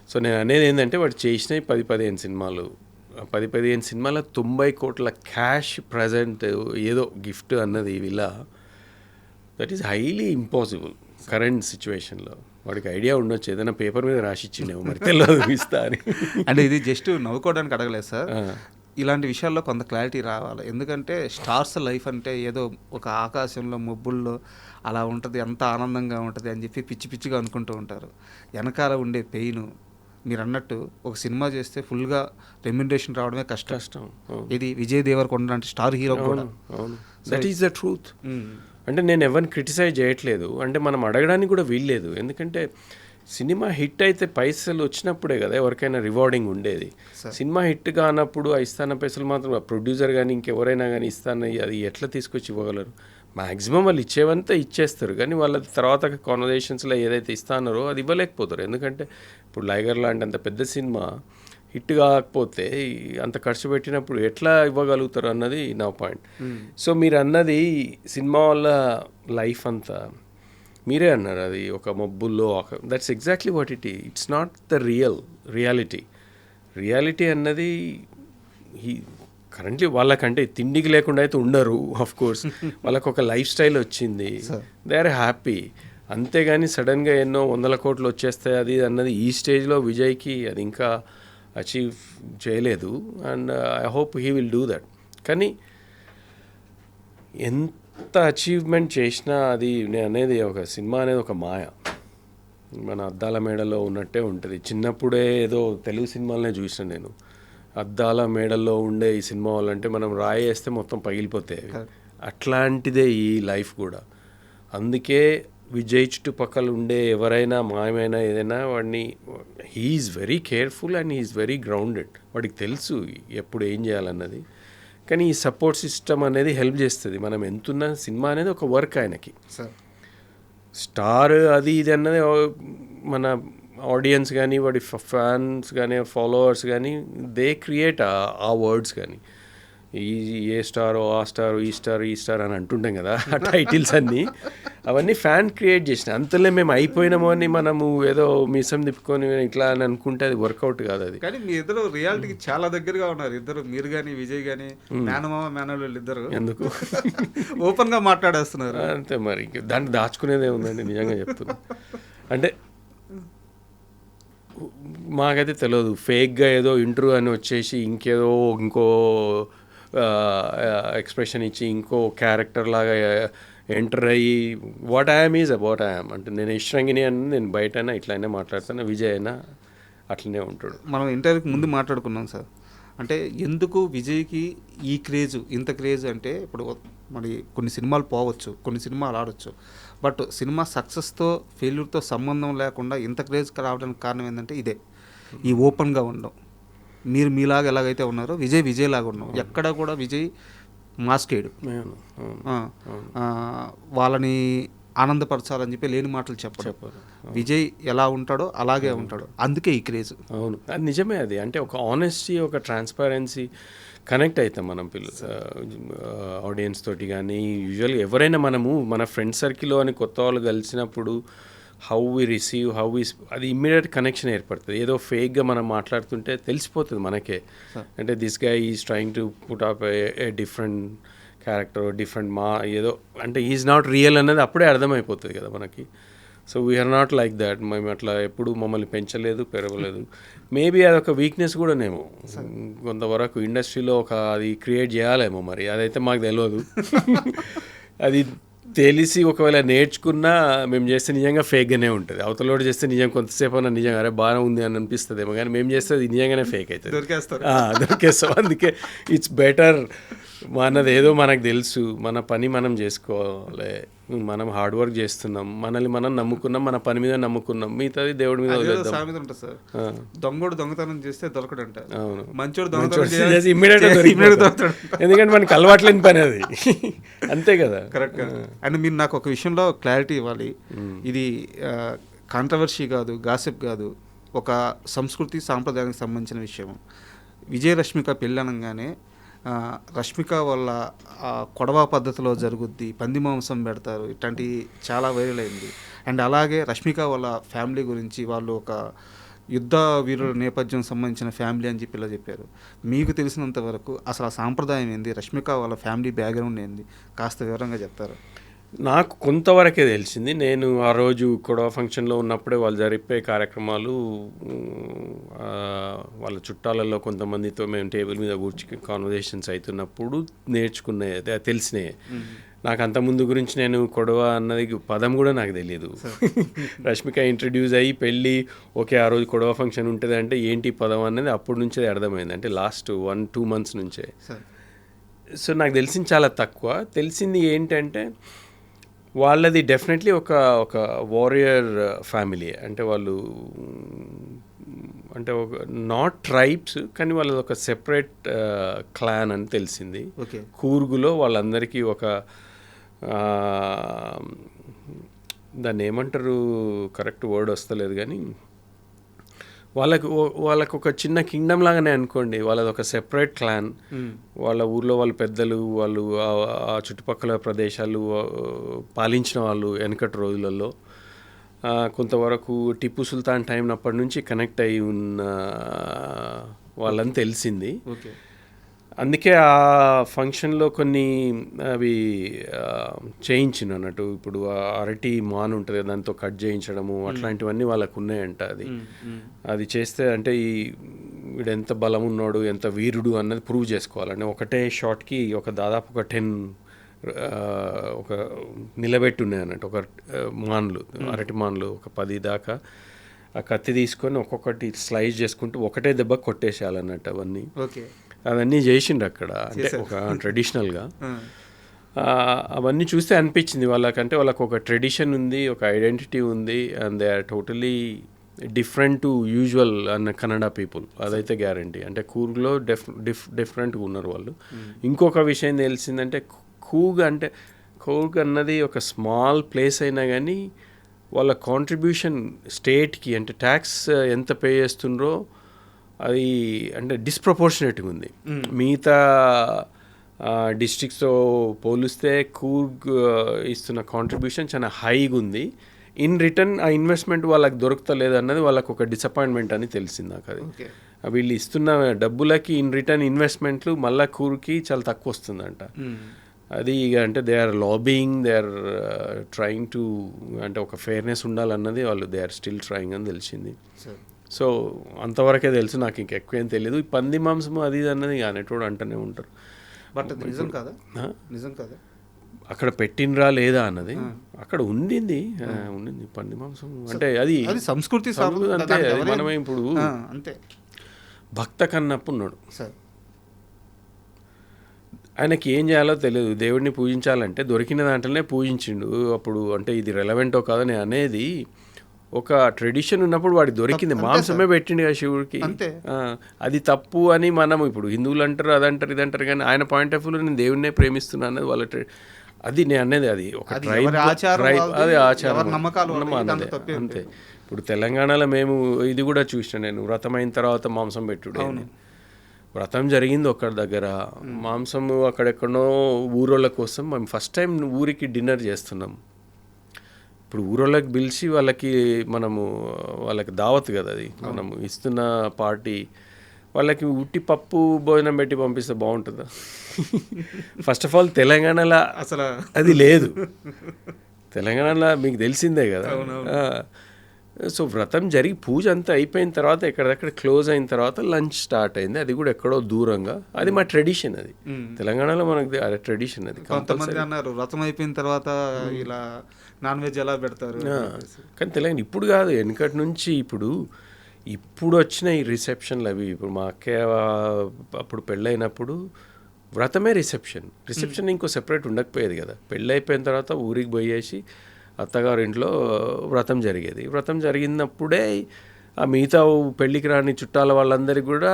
సో నేను అనేది ఏంటంటే వాడు చేసినవి 10-15 సినిమాలు, 10-15 సినిమాల 90 కోట్ల క్యాష్ ప్రజెంట్ ఏదో గిఫ్ట్ అన్నది వీళ్ళ that is highly impossible current సిచ్యువేషన్లో. వాడికి ఐడియా ఉండొచ్చు, ఏదైనా పేపర్ మీద రాసిచ్చిండేమో, మరి తెలియదు ఇస్తా అని. అంటే ఇది జస్ట్ నవ్వుకోవడానికి అడగలేదు సార్, ఇలాంటి విషయాల్లో కొంత క్లారిటీ రావాలి. ఎందుకంటే స్టార్స్ లైఫ్ అంటే ఏదో ఒక ఆకాశంలో మబ్బుల్లో అలా ఉంటుంది, అంత ఆనందంగా ఉంటుంది అని చెప్పి పిచ్చి పిచ్చిగా అనుకుంటూ ఉంటారు. వెనకాల ఉండే పెయిన్, మీరు అన్నట్టు ఒక సినిమా చేస్తే ఫుల్గా రెమ్యునరేషన్ రావడమే కష్టం. ఇది విజయ్ దేవరకొండ అంటే స్టార్ హీరో కూడా. That is the truth. అంటే నేను ఎవరిని క్రిటిసైజ్ చేయట్లేదు, అంటే మనం అడగడానికి కూడా వీల్లేదు. ఎందుకంటే సినిమా హిట్ అయితే పైసలు వచ్చినప్పుడే కదా ఎవరికైనా రివార్డింగ్ ఉండేది. సినిమా హిట్ కానప్పుడు ఇస్తాన పైసలు మాత్రం ప్రొడ్యూసర్ కానీ ఇంకెవరైనా కానీ ఇస్తాను, అది ఎట్లా తీసుకొచ్చి ఇవ్వగలరు? మ్యాక్సిమం వాళ్ళు ఇచ్చేవంతా ఇచ్చేస్తారు, కానీ వాళ్ళ తర్వాత కాన్వర్జేషన్స్లో ఏదైతే ఇస్తానారో అది ఇవ్వలేకపోతారు. ఎందుకంటే ఇప్పుడు లైగర్ లాంటి అంత పెద్ద సినిమా హిట్ కాకపోతే అంత ఖర్చు పెట్టినప్పుడు ఎట్లా ఇవ్వగలుగుతారు అన్నది నా పాయింట్. సో మీరు అన్నది సినిమా వల్ల లైఫ్ అంతా మీరే అన్నారు, అది ఒక మబ్బుల్లో that's exactly what it's not the reality అన్నది కరెంట్లీ వాళ్ళకంటే తిండికి లేకుండా అయితే ఉండరు, ఆఫ్ కోర్స్. వాళ్ళకు ఒక లైఫ్ స్టైల్ వచ్చింది, దే ఆర్ హ్యాపీ. అంతేగాని సడన్గా ఎన్నో 100 కోట్లు వచ్చేస్తాయి అది అన్నది ఈ స్టేజ్లో విజయ్కి అది ఇంకా అచీవ్ చేయలేదు. And I hope he will do that. కానీ ఎంత అచీవ్మెంట్ చేసినా అది నేను అనేది ఒక సినిమా అనేది ఒక మాయ, మన అద్దాల మేడలో ఉన్నట్టే ఉంటుంది. చిన్నప్పుడే ఏదో తెలుగు సినిమాలనే చూసిన నేను, అద్దాల మేడల్లో ఉండే ఈ సినిమా వాళ్ళంటే మనం రాయేస్తే మొత్తం పగిలిపోతాయి. అట్లాంటిదే ఈ లైఫ్ కూడా. అందుకే విజయ్ చుట్టుపక్కల ఉండే ఎవరైనా మాయమైనా ఏదైనా వాడిని he's very careful and he's very grounded. వాడికి తెలుసు ఎప్పుడు ఏం చేయాలన్నది. కానీ ఈ సపోర్ట్ సిస్టమ్ అనేది హెల్ప్ చేస్తుంది. మనం ఎంతున్న సినిమా అనేది ఒక వర్క్ ఆయనకి. స్టార్ అది ఇది అన్నది మన ఆడియన్స్ కానీ వాడి ఫ్యాన్స్ కానీ ఫాలోవర్స్ కానీ దే క్రియేట్ ఆ వర్డ్స్ కానీ ఈ ఏ స్టారో ఆ స్టార్ ఈ స్టార్ అని అంటుంటాం కదా ఆ టైటిల్స్ అన్నీ అవన్నీ ఫ్యాన్ క్రియేట్ చేసిన అంతలే మేము అయిపోయినామో అని మనము ఏదో మీసం తిప్పుకొని ఇట్లా అని అనుకుంటే అది వర్కౌట్ కాదు. అది కానీ మీ ఇద్దరు రియాలిటీకి చాలా దగ్గరగా ఉన్నారు ఇద్దరు, మీరు కానీ విజయ్ కానీ మేనమామ మేనల్లు ఇద్దరు ఎందుకు ఓపెన్ గా మాట్లాడేస్తున్నారు. అంతే మరి దాన్ని దాచుకునేదే ఉందండి నిజంగా చెప్తున్నా. అంటే మాకైతే తెలియదు ఫేక్గా ఏదో ఇంటర్వ్యూ అని వచ్చేసి ఇంకో ఎక్స్ప్రెషన్ ఇచ్చి ఇంకో క్యారెక్టర్ లాగా ఎంటర్ అయ్యి what I'm is about I'm అంటే నేను ఇష్టంగిని అని నేను బయటైనా ఇట్లయినా మాట్లాడతాను, విజయ్ అయినా అట్లనే ఉంటాడు. మనం ఇంటర్వ్యూకి ముందు మాట్లాడుకున్నాం సార్, అంటే ఎందుకు విజయ్కి ఈ క్రేజ్ ఇంత క్రేజ్ అంటే ఇప్పుడు మరి కొన్ని సినిమాలు పోవచ్చు, కొన్ని సినిమాలు ఆడవచ్చు, బట్ సినిమా సక్సెస్తో ఫెయిల్యూర్తో సంబంధం లేకుండా ఇంత క్రేజ్ రావడానికి కారణం ఏంటంటే ఇదే, ఈ ఓపెన్గా ఉండడం. మీరు మీలాగా ఎలాగైతే ఉన్నారో విజయ్ లాగా ఉన్నాం, ఎక్కడ కూడా విజయ్ మాస్కేడు వాళ్ళని ఆనందపరచాలని చెప్పి లేని మాటలు చెప్పరు. విజయ్ ఎలా ఉంటాడో అలాగే ఉంటాడు, అందుకే ఈ క్రేజ్. అవును, అది నిజమే. అది అంటే ఒక ఆనెస్టీ, ఒక ట్రాన్స్పరెన్సీ కనెక్ట్ అవుతాం మనం ఆడియన్స్ తోటి. కానీ యూజువల్గా ఎవరైనా మనము మన ఫ్రెండ్ సర్కిల్లో అని కొత్త వాళ్ళు కలిసినప్పుడు హౌ వి రిసీవ్ అది ఇమ్మీడియట్ కనెక్షన్ ఏర్పడుతుంది. ఏదో ఫేక్గా మనం మాట్లాడుతుంటే తెలిసిపోతుంది మనకే, అంటే this guy is trying to put up a different character, different ఏదో అంటే ఈజ్ నాట్ రియల్ అనేది అప్పుడే అర్థమైపోతుంది కదా మనకి. So we're not like that. మేము అట్లా ఎప్పుడు మమ్మల్ని పెంచలేదు, పెరగలేదు. మేబీ అదొక వీక్నెస్ కూడానేమో కొంతవరకు ఇండస్ట్రీలో అది క్రియేట్ చేయాలేమో, మరి అదైతే మాకు తెలియదు. అది తెలిసి ఒకవేళ నేర్చుకున్నా మేము చేస్తే నిజంగా ఫేక్గానే ఉంటుంది. అవతలోడు చేస్తే నిజంగా కొంతసేపు అన్న నిజంగా అరే బాగా ఉంది అని అనిపిస్తుందేమో, కానీ మేము చేస్తే అది నిజంగానే ఫేక్ అవుతుంది, దొరికేస్తాం. అందుకే ఇట్స్ బెటర్ మనది ఏదో మనకు తెలుసు, మన పని మనం చేసుకోవాలి, మనం హార్డ్ వర్క్ చేస్తున్నాం, మనల్ని మనం నమ్ముకున్నాం, మన పని మీద నమ్ముకున్నాం, మిగతాది దేవుడి మీద ఉంటుంది సార్. దొంగోడు దొంగతనం చేస్తే దొరకడంట, అవును, మంచోడు ఎందుకంటే మనకి అలవాట్లేని పని అది. అంతే కదా, కరెక్ట్. అండ్ మీరు నాకు ఒక విషయంలో క్లారిటీ ఇవ్వాలి, ఇది కాంట్రవర్సీ కాదు, గాసిప్ కాదు, ఒక సంస్కృతి సాంప్రదాయానికి సంబంధించిన విషయం. విజయ రష్మిక పెళ్ళి అనగానే రష్మిక వల్ల కొడవ పద్ధతిలో జరుగుద్ది, పంది మాంసం పెడతారు, ఇట్లాంటి చాలా వైరల్ అయింది. అండ్ అలాగే రష్మిక వాళ్ళ ఫ్యామిలీ గురించి వాళ్ళు ఒక యుద్ధ వీరుల నేపథ్యం సంబంధించిన ఫ్యామిలీ అని చెప్పి ఇలా చెప్పారు. మీకు తెలిసినంత వరకు అసలు ఆ సాంప్రదాయం ఏంది, రష్మిక వాళ్ళ ఫ్యామిలీ బ్యాక్గ్రౌండ్ ఏంది, కాస్త వివరంగా చెప్తారు. నాకు కొంతవరకే తెలిసింది. నేను ఆ రోజు కొడవ ఫంక్షన్లో ఉన్నప్పుడే వాళ్ళు జరిపే కార్యక్రమాలు, వాళ్ళ చుట్టాలలో కొంతమందితో మేము టేబుల్ మీద కూర్చుని కాన్వర్జేషన్స్ అవుతున్నప్పుడు నేర్చుకున్నాయి, తెలిసినాయి. నాకు అంతకుముందు గురించి నేను కొడవ అన్నది పదం కూడా నాకు తెలియదు. రష్మిక ఇంట్రడ్యూస్ అయ్యి పెళ్ళి ఓకే ఆ రోజు కొడవ ఫంక్షన్ ఉంటుంది అంటే ఏంటి పదం అనేది అప్పటి నుంచే అర్థమైంది, అంటే లాస్ట్ 1-2 months నుంచే. సో నాకు తెలిసింది చాలా తక్కువ. తెలిసింది ఏంటంటే వాళ్ళది డెఫినెట్లీ ఒక వారియర్ ఫ్యామిలీ, అంటే వాళ్ళు అంటే ఒక నాట్ ట్రైబ్స్ కానీ వాళ్ళది ఒక సెపరేట్ క్లాన్ అని తెలిసింది. కూర్గులో వాళ్ళందరికీ ఒక దాన్ని ఏమంటారు కరెక్ట్ వర్డ్ వస్తలేదు కానీ వాళ్ళకు ఒక చిన్న కింగ్డమ్ లాగానే అనుకోండి, వాళ్ళది ఒక సెపరేట్ క్లాన్. వాళ్ళ ఊర్లో వాళ్ళ పెద్దలు, వాళ్ళు ఆ చుట్టుపక్కల ప్రదేశాలు పాలించిన వాళ్ళు వెనకటి రోజులలో కొంతవరకు టిప్పు సుల్తాన్ టైం అప్పటి నుంచి కనెక్ట్ అయి ఉన్న వాళ్ళని తెలిసింది. అందుకే ఆ ఫంక్షన్లో కొన్ని అవి చేయించిన అన్నట్టు, ఇప్పుడు అరటి మాన్ ఉంటుంది దాంతో కట్ చేయించడము అట్లాంటివన్నీ వాళ్ళకు ఉన్నాయంట. అది చేస్తే అంటే వీడు ఎంత బలం ఉన్నాడు, ఎంత వీరుడు అన్నది ప్రూవ్ చేసుకోవాలంటే ఒకటే షాట్కి దాదాపు ఒక 10 ఒక నిలబెట్టి ఉన్నాయి అన్నట్టు, ఒక మాన్లు, అరటి మాన్లు ఒక 10 దాకా. ఆ కత్తి తీసుకొని ఒక్కొక్కటి స్లైస్ చేసుకుంటూ ఒకటే దెబ్బ కొట్టేసేయాలన్నట్టు అవన్నీ చేసిండ్రు అక్కడ, అంటే ఒక ట్రెడిషనల్గా. అవన్నీ చూస్తే అనిపించింది వాళ్ళకంటే వాళ్ళకు ఒక ట్రెడిషన్ ఉంది, ఒక ఐడెంటిటీ ఉంది, and they are totally different to usual అన్న కన్నడ పీపుల్, అదైతే గ్యారంటీ. అంటే కూర్గ్లో డిఫరెంట్గా ఉన్నారు వాళ్ళు. ఇంకొక విషయం తెలిసిందంటే కూర్గ్ అన్నది ఒక స్మాల్ ప్లేస్ అయినా కానీ వాళ్ళ కాంట్రిబ్యూషన్ స్టేట్కి అంటే ట్యాక్స్ ఎంత పే చేస్తుండ్రో అది అంటే డిస్ప్రపోర్షనేట్గా ఉంది. మిగతా డిస్ట్రిక్ట్స్తో పోలిస్తే కూర్గ్ ఇస్తున్న కాంట్రిబ్యూషన్ చాలా హైగా ఉంది. ఇన్ రిటర్న్ ఆ ఇన్వెస్ట్మెంట్ వాళ్ళకి దొరుకుతలేదు అన్నది వాళ్ళకు ఒక డిసప్పాయింట్మెంట్ అని తెలిసింది నాకు. అది వీళ్ళు ఇస్తున్న డబ్బులకి ఇన్ రిటర్న్ ఇన్వెస్ట్మెంట్లు మళ్ళా కూర్కి చాలా తక్కువ వస్తుందంట. అది అంటే they are lobbying, they are trying to అంటే ఒక ఫెయిర్నెస్ ఉండాలన్నది వాళ్ళు దే ఆర్ స్టిల్ ట్రయింగ్ అని తెలిసింది. సో అంతవరకే తెలుసు, నాకు ఇంకెక్కువ ఏం తెలియదు. ఈ పంది మాంసం అది ఇది అన్నది అనేటోడు అంటూనే ఉంటారు. బట్ నిజం కాదా? నిజం కాదా అక్కడ పెట్టినరా లేదా అన్నది? అక్కడ ఉండింది పంది మాంసం. అంటే అది సంస్కృతి అంతే. మనమే ఇప్పుడు అంతే. భక్త కన్నప్ప ఉన్నాడు, ఆయనకి ఏం చేయాలో తెలియదు. దేవుడిని పూజించాలంటే దొరికిన దాంట్లోనే పూజించిండు. అప్పుడు అంటే ఇది రెలవెంటో కాదని అనేది ఒక ట్రెడిషన్ ఉన్నప్పుడు వాడికి దొరికింది, మాంసమే పెట్టిండు కదా శివుడికి. అది తప్పు అని మనం ఇప్పుడు హిందువులు అంటారు, అదంటారు, ఇదంటారు, కానీ ఆయన పాయింట్ ఆఫ్ వ్యూలో నేను దేవుడినే ప్రేమిస్తున్నా అన్నది వాళ్ళ అది నేను అనేది. అది ఒక ట్రైబ్, అది ఆచారం అంతే. ఇప్పుడు తెలంగాణలో మేము ఇది కూడా చూసిన, నేను వ్రతం అయిన తర్వాత మాంసం పెట్టుడే. వ్రతం జరిగింది ఒక్కడి దగ్గర, మాంసం అక్కడెక్కడో ఊరోళ్ళ కోసం మేము ఫస్ట్ టైం ఊరికి డిన్నర్ చేస్తున్నాం. ఇప్పుడు ఊరోళ్ళకి పిలిచి వాళ్ళకి దావత్ కదా అది, మనము ఇస్తున్న పార్టీ. వాళ్ళకి ఉట్టి పప్పు భోజనం పెట్టి పంపిస్తే బాగుంటుందా? ఫస్ట్ ఆఫ్ ఆల్ తెలంగాణలో అసలు అది లేదు. తెలంగాణలో మీకు తెలిసిందే కదా. సో వ్రతం జరిగి పూజ అంతా అయిపోయిన తర్వాత ఎక్కడెక్కడ క్లోజ్ అయిన తర్వాత లంచ్ స్టార్ట్ అయింది. అది కూడా ఎక్కడో దూరంగా. అది మా ట్రెడిషన్. అది తెలంగాణలో మనకి అదే ట్రెడిషన్. అది కొంతమంది అన్నారు వ్రతం అయిపోయిన తర్వాత ఇలా నాన్ వెజ్ ఎలా పెడతారు, కానీ తెలంగాణ ఇప్పుడు కాదు, వెనకటి నుంచి. ఇప్పుడు వచ్చిన ఈ రిసెప్షన్లు అవి, ఇప్పుడు మా అక్కయ్య అప్పుడు పెళ్ళైనప్పుడు వ్రతమే రిసెప్షన్ ఇంకో సెపరేట్ ఉండకపోయేది కదా. పెళ్ళి అయిపోయిన తర్వాత ఊరికి పోయేసి అత్తగారి ఇంట్లో వ్రతం జరిగేది. వ్రతం జరిగినప్పుడే ఆ మిగతా పెళ్ళికి రాని చుట్టాల వాళ్ళందరికీ కూడా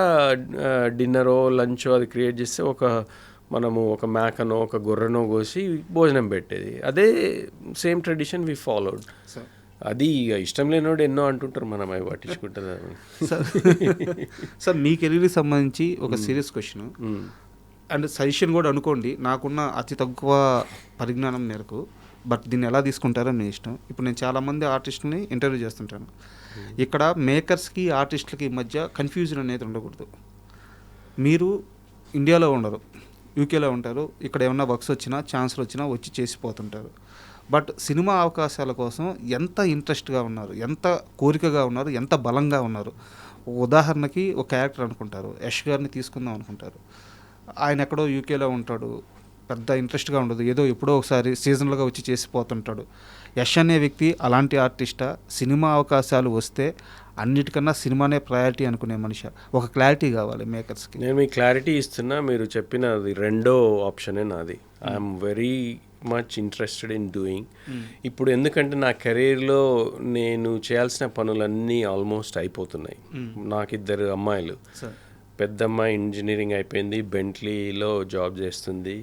డిన్నరో లంచో అది క్రియేట్ చేస్తే మనము ఒక మేకనో ఒక గొర్రెనో కోసి భోజనం పెట్టేది. అదే సేమ్ ట్రెడిషన్ వి ఫాలోడ్. అది ఇష్టం లేనోడు ఎన్నో అంటుంటారు, మనం అవి పట్టించుకుంటారు. సార్ మీ కెరీర్కి సంబంధించి ఒక సీరియస్ క్వశ్చన్ అండ్ సజెషన్ కూడా అనుకోండి, నాకున్న అతి తక్కువ పరిజ్ఞానం మేరకు. బట్ దీన్ని ఎలా తీసుకుంటారో మీ ఇష్టం. ఇప్పుడు నేను చాలామంది ఆర్టిస్టులని ఇంటర్వ్యూ చేస్తుంటాను. ఇక్కడ మేకర్స్కి ఆర్టిస్టులకి మధ్య కన్ఫ్యూజన్ అనేది ఉండకూడదు. మీరు ఇండియాలో ఉండరు, యూకేలో ఉంటారు. ఇక్కడ ఏమన్నా వర్క్స్ వచ్చినా ఛాన్స్లు వచ్చినా వచ్చి చేసిపోతుంటారు. బట్ సినిమా అవకాశాల కోసం ఎంత ఇంట్రెస్ట్గా ఉన్నారు, ఎంత కోరికగా ఉన్నారు, ఎంత బలంగా ఉన్నారు. ఉదాహరణకి ఒక క్యారెక్టర్ అనుకుంటారు, యష్ గారిని తీసుకుందాం అనుకుంటారు. ఆయన ఎక్కడో యూకేలో ఉంటాడు, పెద్ద ఇంట్రెస్ట్గా ఉండదు, ఏదో ఎప్పుడో ఒకసారి సీజనల్గా వచ్చి చేసిపోతుంటాడు. యష్ అనే వ్యక్తి అలాంటి ఆర్టిస్టా? సినిమా అవకాశాలు వస్తే అన్నిటికన్నా సినిమానే ప్రయారిటీ అనుకునే మనిషి? ఒక క్లారిటీ కావాలి మేకర్స్కి. నేను మీకు క్లారిటీ ఇస్తున్నా, మీరు చెప్పినది రెండో ఆప్షనే నాది. I'm very much interested in doing. ఇప్పుడు ఎందుకంటే నా కెరీర్లో నేను చేయాల్సిన పనులన్నీ ఆల్మోస్ట్ అయిపోతున్నాయి. నాకు 2 అమ్మాయిలు. పెద్ద అమ్మాయి ఇంజనీరింగ్ అయిపోయింది, బెంట్లీలో జాబ్ చేస్తుంది.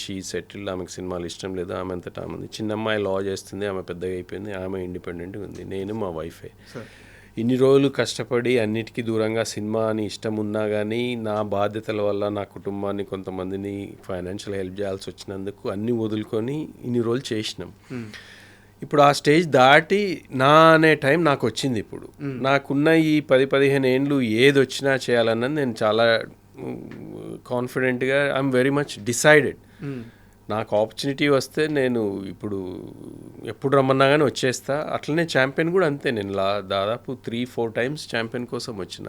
షీ సెటిల్డ్, ఆమెకు సినిమాలు ఇష్టం లేదు, ఆమె అంతటా ఉంది. చిన్న అమ్మాయి లా చేస్తుంది, ఆమె పెద్దగా అయిపోయింది, ఆమె ఇండిపెండెంట్గా ఉంది. నేను మా వైఫే. ఇన్ని రోజులు కష్టపడి అన్నిటికీ దూరంగా సినిమా అని ఇష్టం ఉన్నా కానీ నా బాధ్యతల వల్ల నా కుటుంబాన్ని కొంతమందిని ఫైనాన్షియల్ హెల్ప్ చేయాల్సి వచ్చినందుకు అన్నీ వదులుకొని ఇన్ని రోజులు చేసినాం. ఇప్పుడు ఆ స్టేజ్ దాటి నా అనే టైం నాకు వచ్చింది. ఇప్పుడు నాకున్న ఈ 10-15 ఏండ్లు ఏది వచ్చినా చేయాలన్నది నేను చాలా కాన్ఫిడెంట్గా ఐఎమ్ వెరీ మచ్ డిసైడెడ్. నాకు ఆపర్చునిటీ వస్తే నేను ఇప్పుడు ఎప్పుడు రమ్మన్నా కానీ వచ్చేస్తా. అట్లనే ఛాంపియన్ కూడా అంతే. నేను దాదాపు 3-4 టైమ్స్ ఛాంపియన్ కోసం వచ్చిన,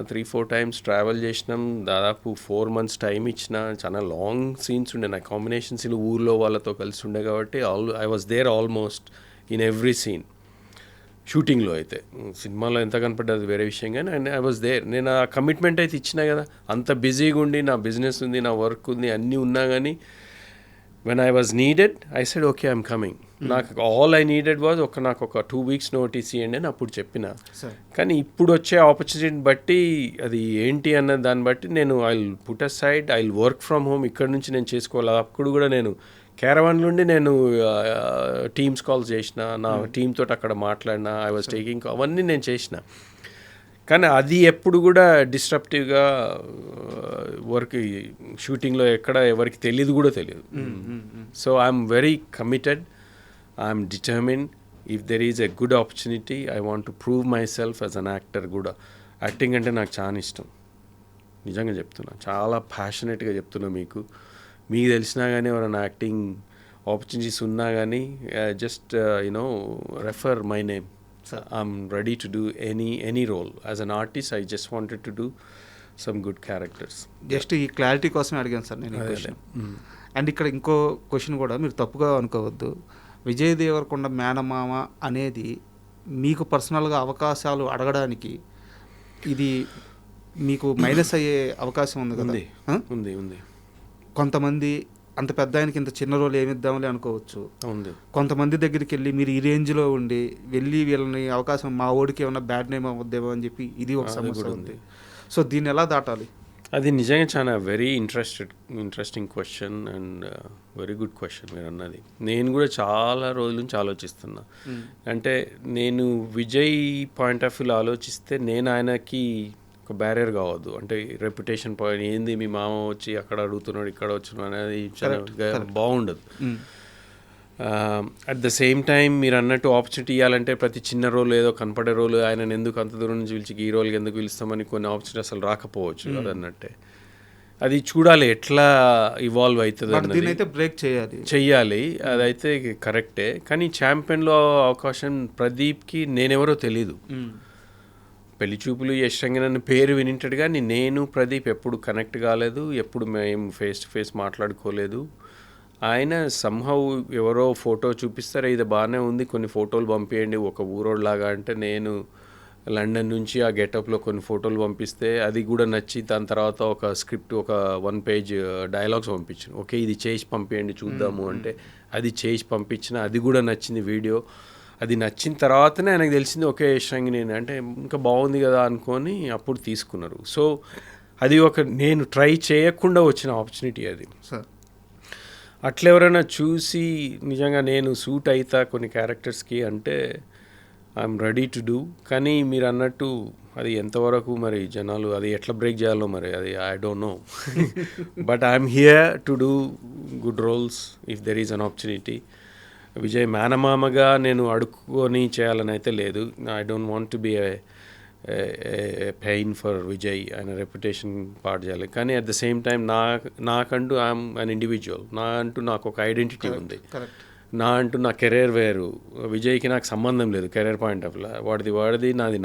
3-4 టైమ్స్ ట్రావెల్ చేసినాం. దాదాపు 4 months టైం ఇచ్చిన. చాలా లాంగ్ సీన్స్ ఉండే, నా కాంబినేషన్ సీన్లు ఊర్లో వాళ్ళతో కలిసి ఉండే కాబట్టి I was there almost in every scene. షూటింగ్లో అయితే, సినిమాలో ఎంత కనపడ్డది వేరే విషయం, కానీ ఐ వాజ్ దేర్. నేను ఆ కమిట్మెంట్ అయితే ఇచ్చినా కదా. అంత బిజీగా ఉండి, నా బిజినెస్ ఉంది, నా వర్క్ ఉంది, అన్నీ ఉన్నా కానీ when I was needed I said okay I'm coming. నాకు ఆల్ ఐ నీడెడ్ వాజ్ నాకు ఒక 2 weeks నోటీస్ ఇవ్వండి అని అప్పుడు చెప్పిన. కానీ ఇప్పుడు వచ్చే ఆపర్చునిటీని బట్టి అది ఏంటి అన్న దాన్ని బట్టి నేను I will put a side, I will work from home. ఇక్కడ నుంచి నేను చేసుకోవాలి. అప్పుడు కూడా నేను క్యారవాన్ నుండి నేను టీమ్స్ కాల్స్ చేసిన, నా టీమ్ తోటి అక్కడ మాట్లాడిన, ఐ వాజ్ టేకింగ్, అవన్నీ నేను చేసిన. కానీ అది ఎప్పుడు కూడా డిస్ట్రప్టివ్గా వర్క్ షూటింగ్లో ఎక్కడ ఎవరికి తెలియదు కూడా తెలియదు. So I'm very committed, I'm determine. If there is a good opportunity, I want to prove my self as an actor కూడా. యాక్టింగ్ అంటే నాకు చాలా ఇష్టం, నిజంగా చెప్తున్నా, చాలా ప్యాషనెట్గా చెప్తున్నా. మీకు తెలిసినా కానీ ఎవరైనా యాక్టింగ్ ఆపర్చునిటీస్ ఉన్నా కానీ just you know refer my name. I'm ready to do any role. As an artist, I just wanted to do some good characters. Just ఈ క్లారిటీ కోసమే అడిగాను సార్ నేను ఈ క్వశ్చన్. అండ్ ఇక్కడ ఇంకో క్వశ్చన్ కూడా మీరు తప్పుగా అనుకోవద్దు. విజయ్ దేవరకొండ మేనమామ అనేది మీకు పర్సనల్గా అవకాశాలు అడగడానికి ఇది మీకు మైనస్ అయ్యే అవకాశం ఉంది కదా? ఉంది. కొంతమంది అంత పెద్ద ఆయనకి ఇంత చిన్న రోల్ ఏమిద్దామని అనుకోవచ్చు. కొంతమంది దగ్గరికి వెళ్ళి మీరు ఈ రేంజ్లో ఉండి వెళ్ళి వీళ్ళని అవకాశం, మా ఓడికి ఏమన్నా బ్యాడ్ నేమ్ అవ్వద్దేమో అని చెప్పి ఇది ఒక సమస్య ఉంది. సో దీన్ని ఎలా దాటాలి? అది నిజంగా చాలా very interesting question and very good question మీరు అన్నది. నేను కూడా చాలా రోజుల నుంచి ఆలోచిస్తున్నా. అంటే నేను విజయ్ పాయింట్ ఆఫ్ వ్యూలో ఆలోచిస్తే నేను ఆయనకి ఒక బ్యారియర్ కావద్దు. అంటే రెప్యుటేషన్ పాయింట్ ఏంది, మీ మామ వచ్చి అక్కడ అడుగుతున్నాడు ఇక్కడ వచ్చినాడు అనేది చాలా బాగుండదు. అట్ ద సేమ్ టైం మీరు అన్నట్టు ఆపర్చునిటీ ఇవ్వాలంటే ప్రతి చిన్న రోల్ ఏదో కనపడే రోల్ ఆయన ఎందుకు అంత దూరం నుంచి పిలిచి ఈ రోల్కి ఎందుకు పిలుస్తామని కొన్ని ఆపర్చునిటీ అసలు రాకపోవచ్చు. అదన్నట్టే అది చూడాలి ఎట్లా ఇవాల్వ్ అవుతుంది అన్నది. బ్రేక్ చెయ్యాలి, అదైతే కరెక్టే. కానీ ఛాంపియన్లో అవకాశం ప్రదీప్కి నేనెవరో తెలీదు. పెళ్లి చూపులు యశ్ రంగనాథన్ పేరు వినింటాడు కానీ నేను ప్రదీప్ ఎప్పుడు కనెక్ట్ కాలేదు, ఎప్పుడు మేము ఫేస్ టు ఫేస్ మాట్లాడుకోలేదు. ఆయన సంహౌ ఎవరో ఫోటో చూపిస్తారు, ఇది బాగానే ఉంది కొన్ని ఫోటోలు పంపించండి ఒక ఊరోడ్లాగా అంటే, నేను లండన్ నుంచి ఆ గెటప్లో కొన్ని ఫోటోలు పంపిస్తే అది కూడా నచ్చి దాని తర్వాత ఒక స్క్రిప్ట్ ఒక 1 పేజ్ డైలాగ్స్ పంపించాను. ఓకే ఇది చేసి పంపించండి చూద్దాము అంటే అది చేసి పంపించిన, అది కూడా నచ్చింది వీడియో. అది నచ్చిన తర్వాతనే ఆయనకు తెలిసింది ఓకే యశ్ రంగనేని అంటే ఇంకా బాగుంది కదా అనుకొని అప్పుడు తీసుకున్నారు. సో అది ఒక నేను ట్రై చేయకుండా వచ్చిన ఆపర్చునిటీ అది. అట్లా ఎవరైనా చూసి నిజంగా నేను సూట్ అవుతా కొన్ని క్యారెక్టర్స్కి అంటే ఐఎమ్ రెడీ టు డూ. కానీ మీరు అన్నట్టు అది ఎంతవరకు మరి జనాలు అది ఎట్లా బ్రేక్ చేయాలో మరి అది I don't know. But I'm here to do good roles if there is an opportunity. Vijay మేనమామగా నేను అడుక్కొని చేయాలని అయితే లేదు. I don't want to be pain for Vijay, ఆయన రెప్యుటేషన్ పాడు చేయాలి. కానీ అట్ ద సేమ్ టైం నాకంటూ ఐఎమ్ అన్ ఇండివిజువల్, నాకు ఒక ఐడెంటిటీ ఉంది. నా కెరీర్ వేరు, విజయ్కి నాకు సంబంధం లేదు కెరీర్ పాయింట్ ఆఫ్ వ్యూ. వాడిది నాది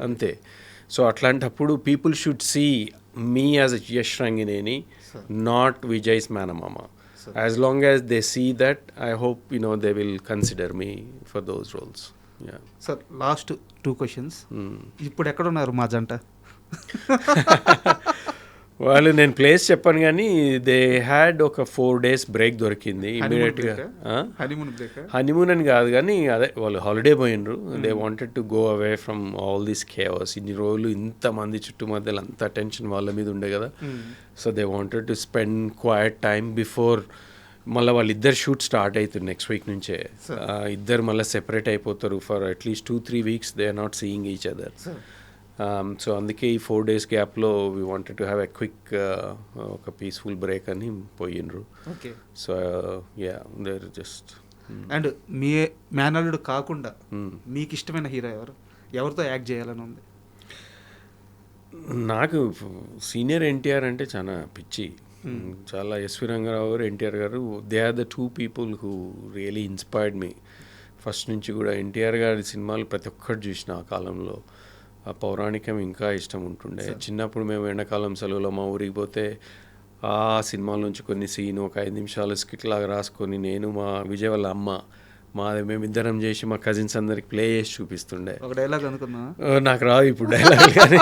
అంతే. సో అట్లాంటప్పుడు people should see me as Yash Rangineni, not Vijay's మేనమామ. As long as they see that, I hope they will consider me for those roles. Yeah. Sir, last 2 questions. ఇప్పుడు ఎక్కడ ఉన్నారు మా జంట? వాళ్ళు నేను ప్లేస్ చెప్పాను కానీ దే హ్యాడ్ ఒక 4 days బ్రేక్ దొరికింది ఇమీడియట్గా. హనీమూన్ అని కాదు కానీ అదే వాళ్ళు హాలిడే పోయినరు. They wanted to go away from all this chaos. ఇన్ని రోజులు ఇంతమంది చుట్టుమధ్యలో అంత టెన్షన్ వాళ్ళ మీద ఉండే కదా. So they wanted to spend quiet time before మళ్ళీ వాళ్ళిద్దరు షూట్ స్టార్ట్ అవుతుంది నెక్స్ట్ వీక్ నుంచే. ఇద్దరు మళ్ళీ సెపరేట్ అయిపోతారు for at least 2-3 weeks. They are not seeing each other. So అందుకే ఈ 4 days గ్యాప్లో we wanted to have a quick ఒక పీస్ఫుల్ బ్రేక్ అని పోయినరు. So yeah there just. And మీ మేనల్లుడు కాకుండా మీకు ఇష్టమైన హీరో ఎవరితో యాక్ట్ చేయాలని ఉంది? నాకు సీనియర్ ఎన్టీఆర్ అంటే చాలా పిచ్చి. చాలా ఎస్వి రంగారావు గారు, ఎన్టీఆర్ గారు, they are the 2 people who really inspired me. First నుంచి కూడా ఎన్టీఆర్ గారి సినిమాలు ప్రతి ఒక్కటి చూసిన ఆ కాలంలో. ఆ పౌరాణికం ఇంకా ఇష్టం ఉంటుండే. చిన్నప్పుడు మేము ఎండాకాలం సెలవులో మా ఊరికి పోతే ఆ సినిమాల నుంచి కొన్ని సీన్ ఒక 5 నిమిషాలు స్కిట్ లాగా రాసుకొని నేను మా విజయ్ వాళ్ళ అమ్మ మేమిద్దరం చేసి మా కజిన్స్ అందరికి ప్లే చేసి చూపిస్తుండే. ఒక డైలాగ్ అనుకున్నా, నాకు రాదు ఇప్పుడు డైలాగ్ కానీ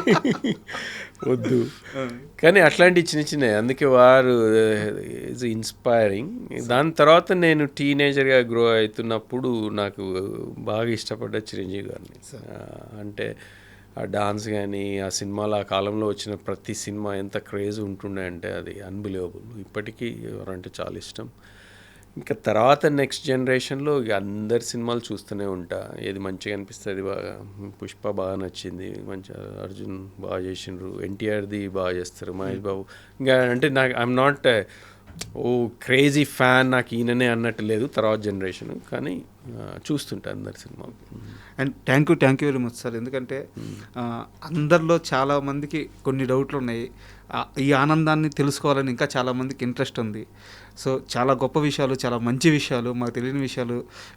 వద్దు. కానీ అట్లాంటి చిన్న అందుకే వారు ఈజ్ ఇన్స్పైరింగ్. దాని తర్వాత నేను టీనేజర్గా గ్రో అవుతున్నప్పుడు నాకు బాగా ఇష్టపడ్డ చిరంజీవి గారిని. అంటే ఆ డాన్స్ కానీ ఆ సినిమాలో ఆ కాలంలో వచ్చిన ప్రతి సినిమా ఎంత క్రేజ్ ఉంటుండే అంటే అది అన్బిలీవబుల్. ఇప్పటికీ ఎవరంటే చాలా ఇష్టం. ఇంకా తర్వాత నెక్స్ట్ జనరేషన్లో ఇక అందరి సినిమాలు చూస్తూనే ఉంటా, ఏది మంచిగా అనిపిస్తుంది బాగా. పుష్ప బాగా నచ్చింది, మంచి అర్జున్ బాగా చేసిండ్రు, ఎన్టీఆర్ది బాగా చేస్తారు, మహేష్ బాబు. ఇంకా అంటే నాకు ఐఎమ్ నాట్ ఓ క్రేజీ ఫ్యాన్, నాకు ఈయననే అన్నట్టు లేదు తర్వాత జనరేషన్, కానీ చూస్తుంటా అందరి సినిమాలు. And thank you very much sir. ఎందుకంటే అందరిలో చాలామందికి కొన్ని డౌట్లు ఉన్నాయి. ఈ ఆనందాన్ని తెలుసుకోవాలని ఇంకా చాలామందికి ఇంట్రెస్ట్ ఉంది. సో చాలా గొప్ప విషయాలు, చాలా మంచి విషయాలు, మాకు తెలియని విషయాలు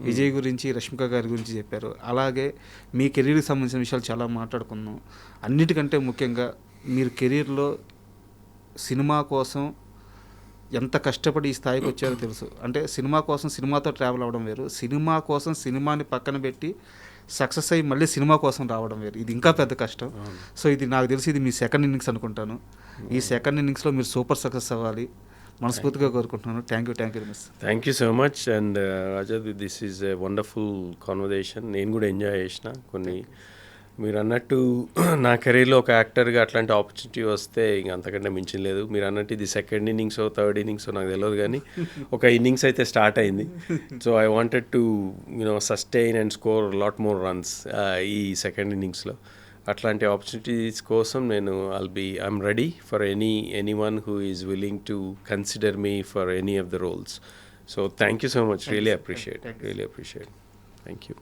విజయ్ గురించి, రష్మిక గారి గురించి చెప్పారు. అలాగే మీ కెరీర్కి సంబంధించిన విషయాలు చాలా మాట్లాడుకున్నాం. అన్నిటికంటే ముఖ్యంగా మీరు కెరీర్లో సినిమా కోసం ఎంత కష్టపడి ఈ స్థాయికి వచ్చారో తెలుసు. అంటే సినిమా కోసం సినిమాతో ట్రావెల్ అవ్వడం వేరు, సినిమా కోసం సినిమాని పక్కన పెట్టి సక్సెస్ అయ్యి మళ్ళీ సినిమా కోసం రావడం వేరు. ఇది ఇంకా పెద్ద కష్టం. సో ఇది నాకు తెలిసి ఇది మీ సెకండ్ ఇన్నింగ్స్ అనుకుంటాను. ఈ సెకండ్ ఇన్నింగ్స్లో మీరు సూపర్ సక్సెస్ అవ్వాలి మనస్ఫూర్తిగా కోరుకుంటున్నాను. Thank you very much. Thank you so much. And Rajat, this is a wonderful conversation. నేను కూడా ఎంజాయ్ చేసిన. కొన్ని మీరు అన్నట్టు నా కెరీర్లో ఒక యాక్టర్గా అట్లాంటి ఆపర్చునిటీ వస్తే ఇంక అంతకంటే మించిన లేదు. మీరు అన్నట్టు ఇది సెకండ్ ఇన్నింగ్సో థర్డ్ ఇన్నింగ్సో నాకు తెలియదు, కానీ ఒక ఇన్నింగ్స్ అయితే స్టార్ట్ అయింది. So I wanted to sustain and score lot more runs ఈ సెకండ్ ఇన్నింగ్స్లో. అట్లాంటి ఆపర్చునిటీస్ కోసం I'm ready for anyone who is willing to consider me for any of the roles. So thank you so much. Really appreciate. Thank you.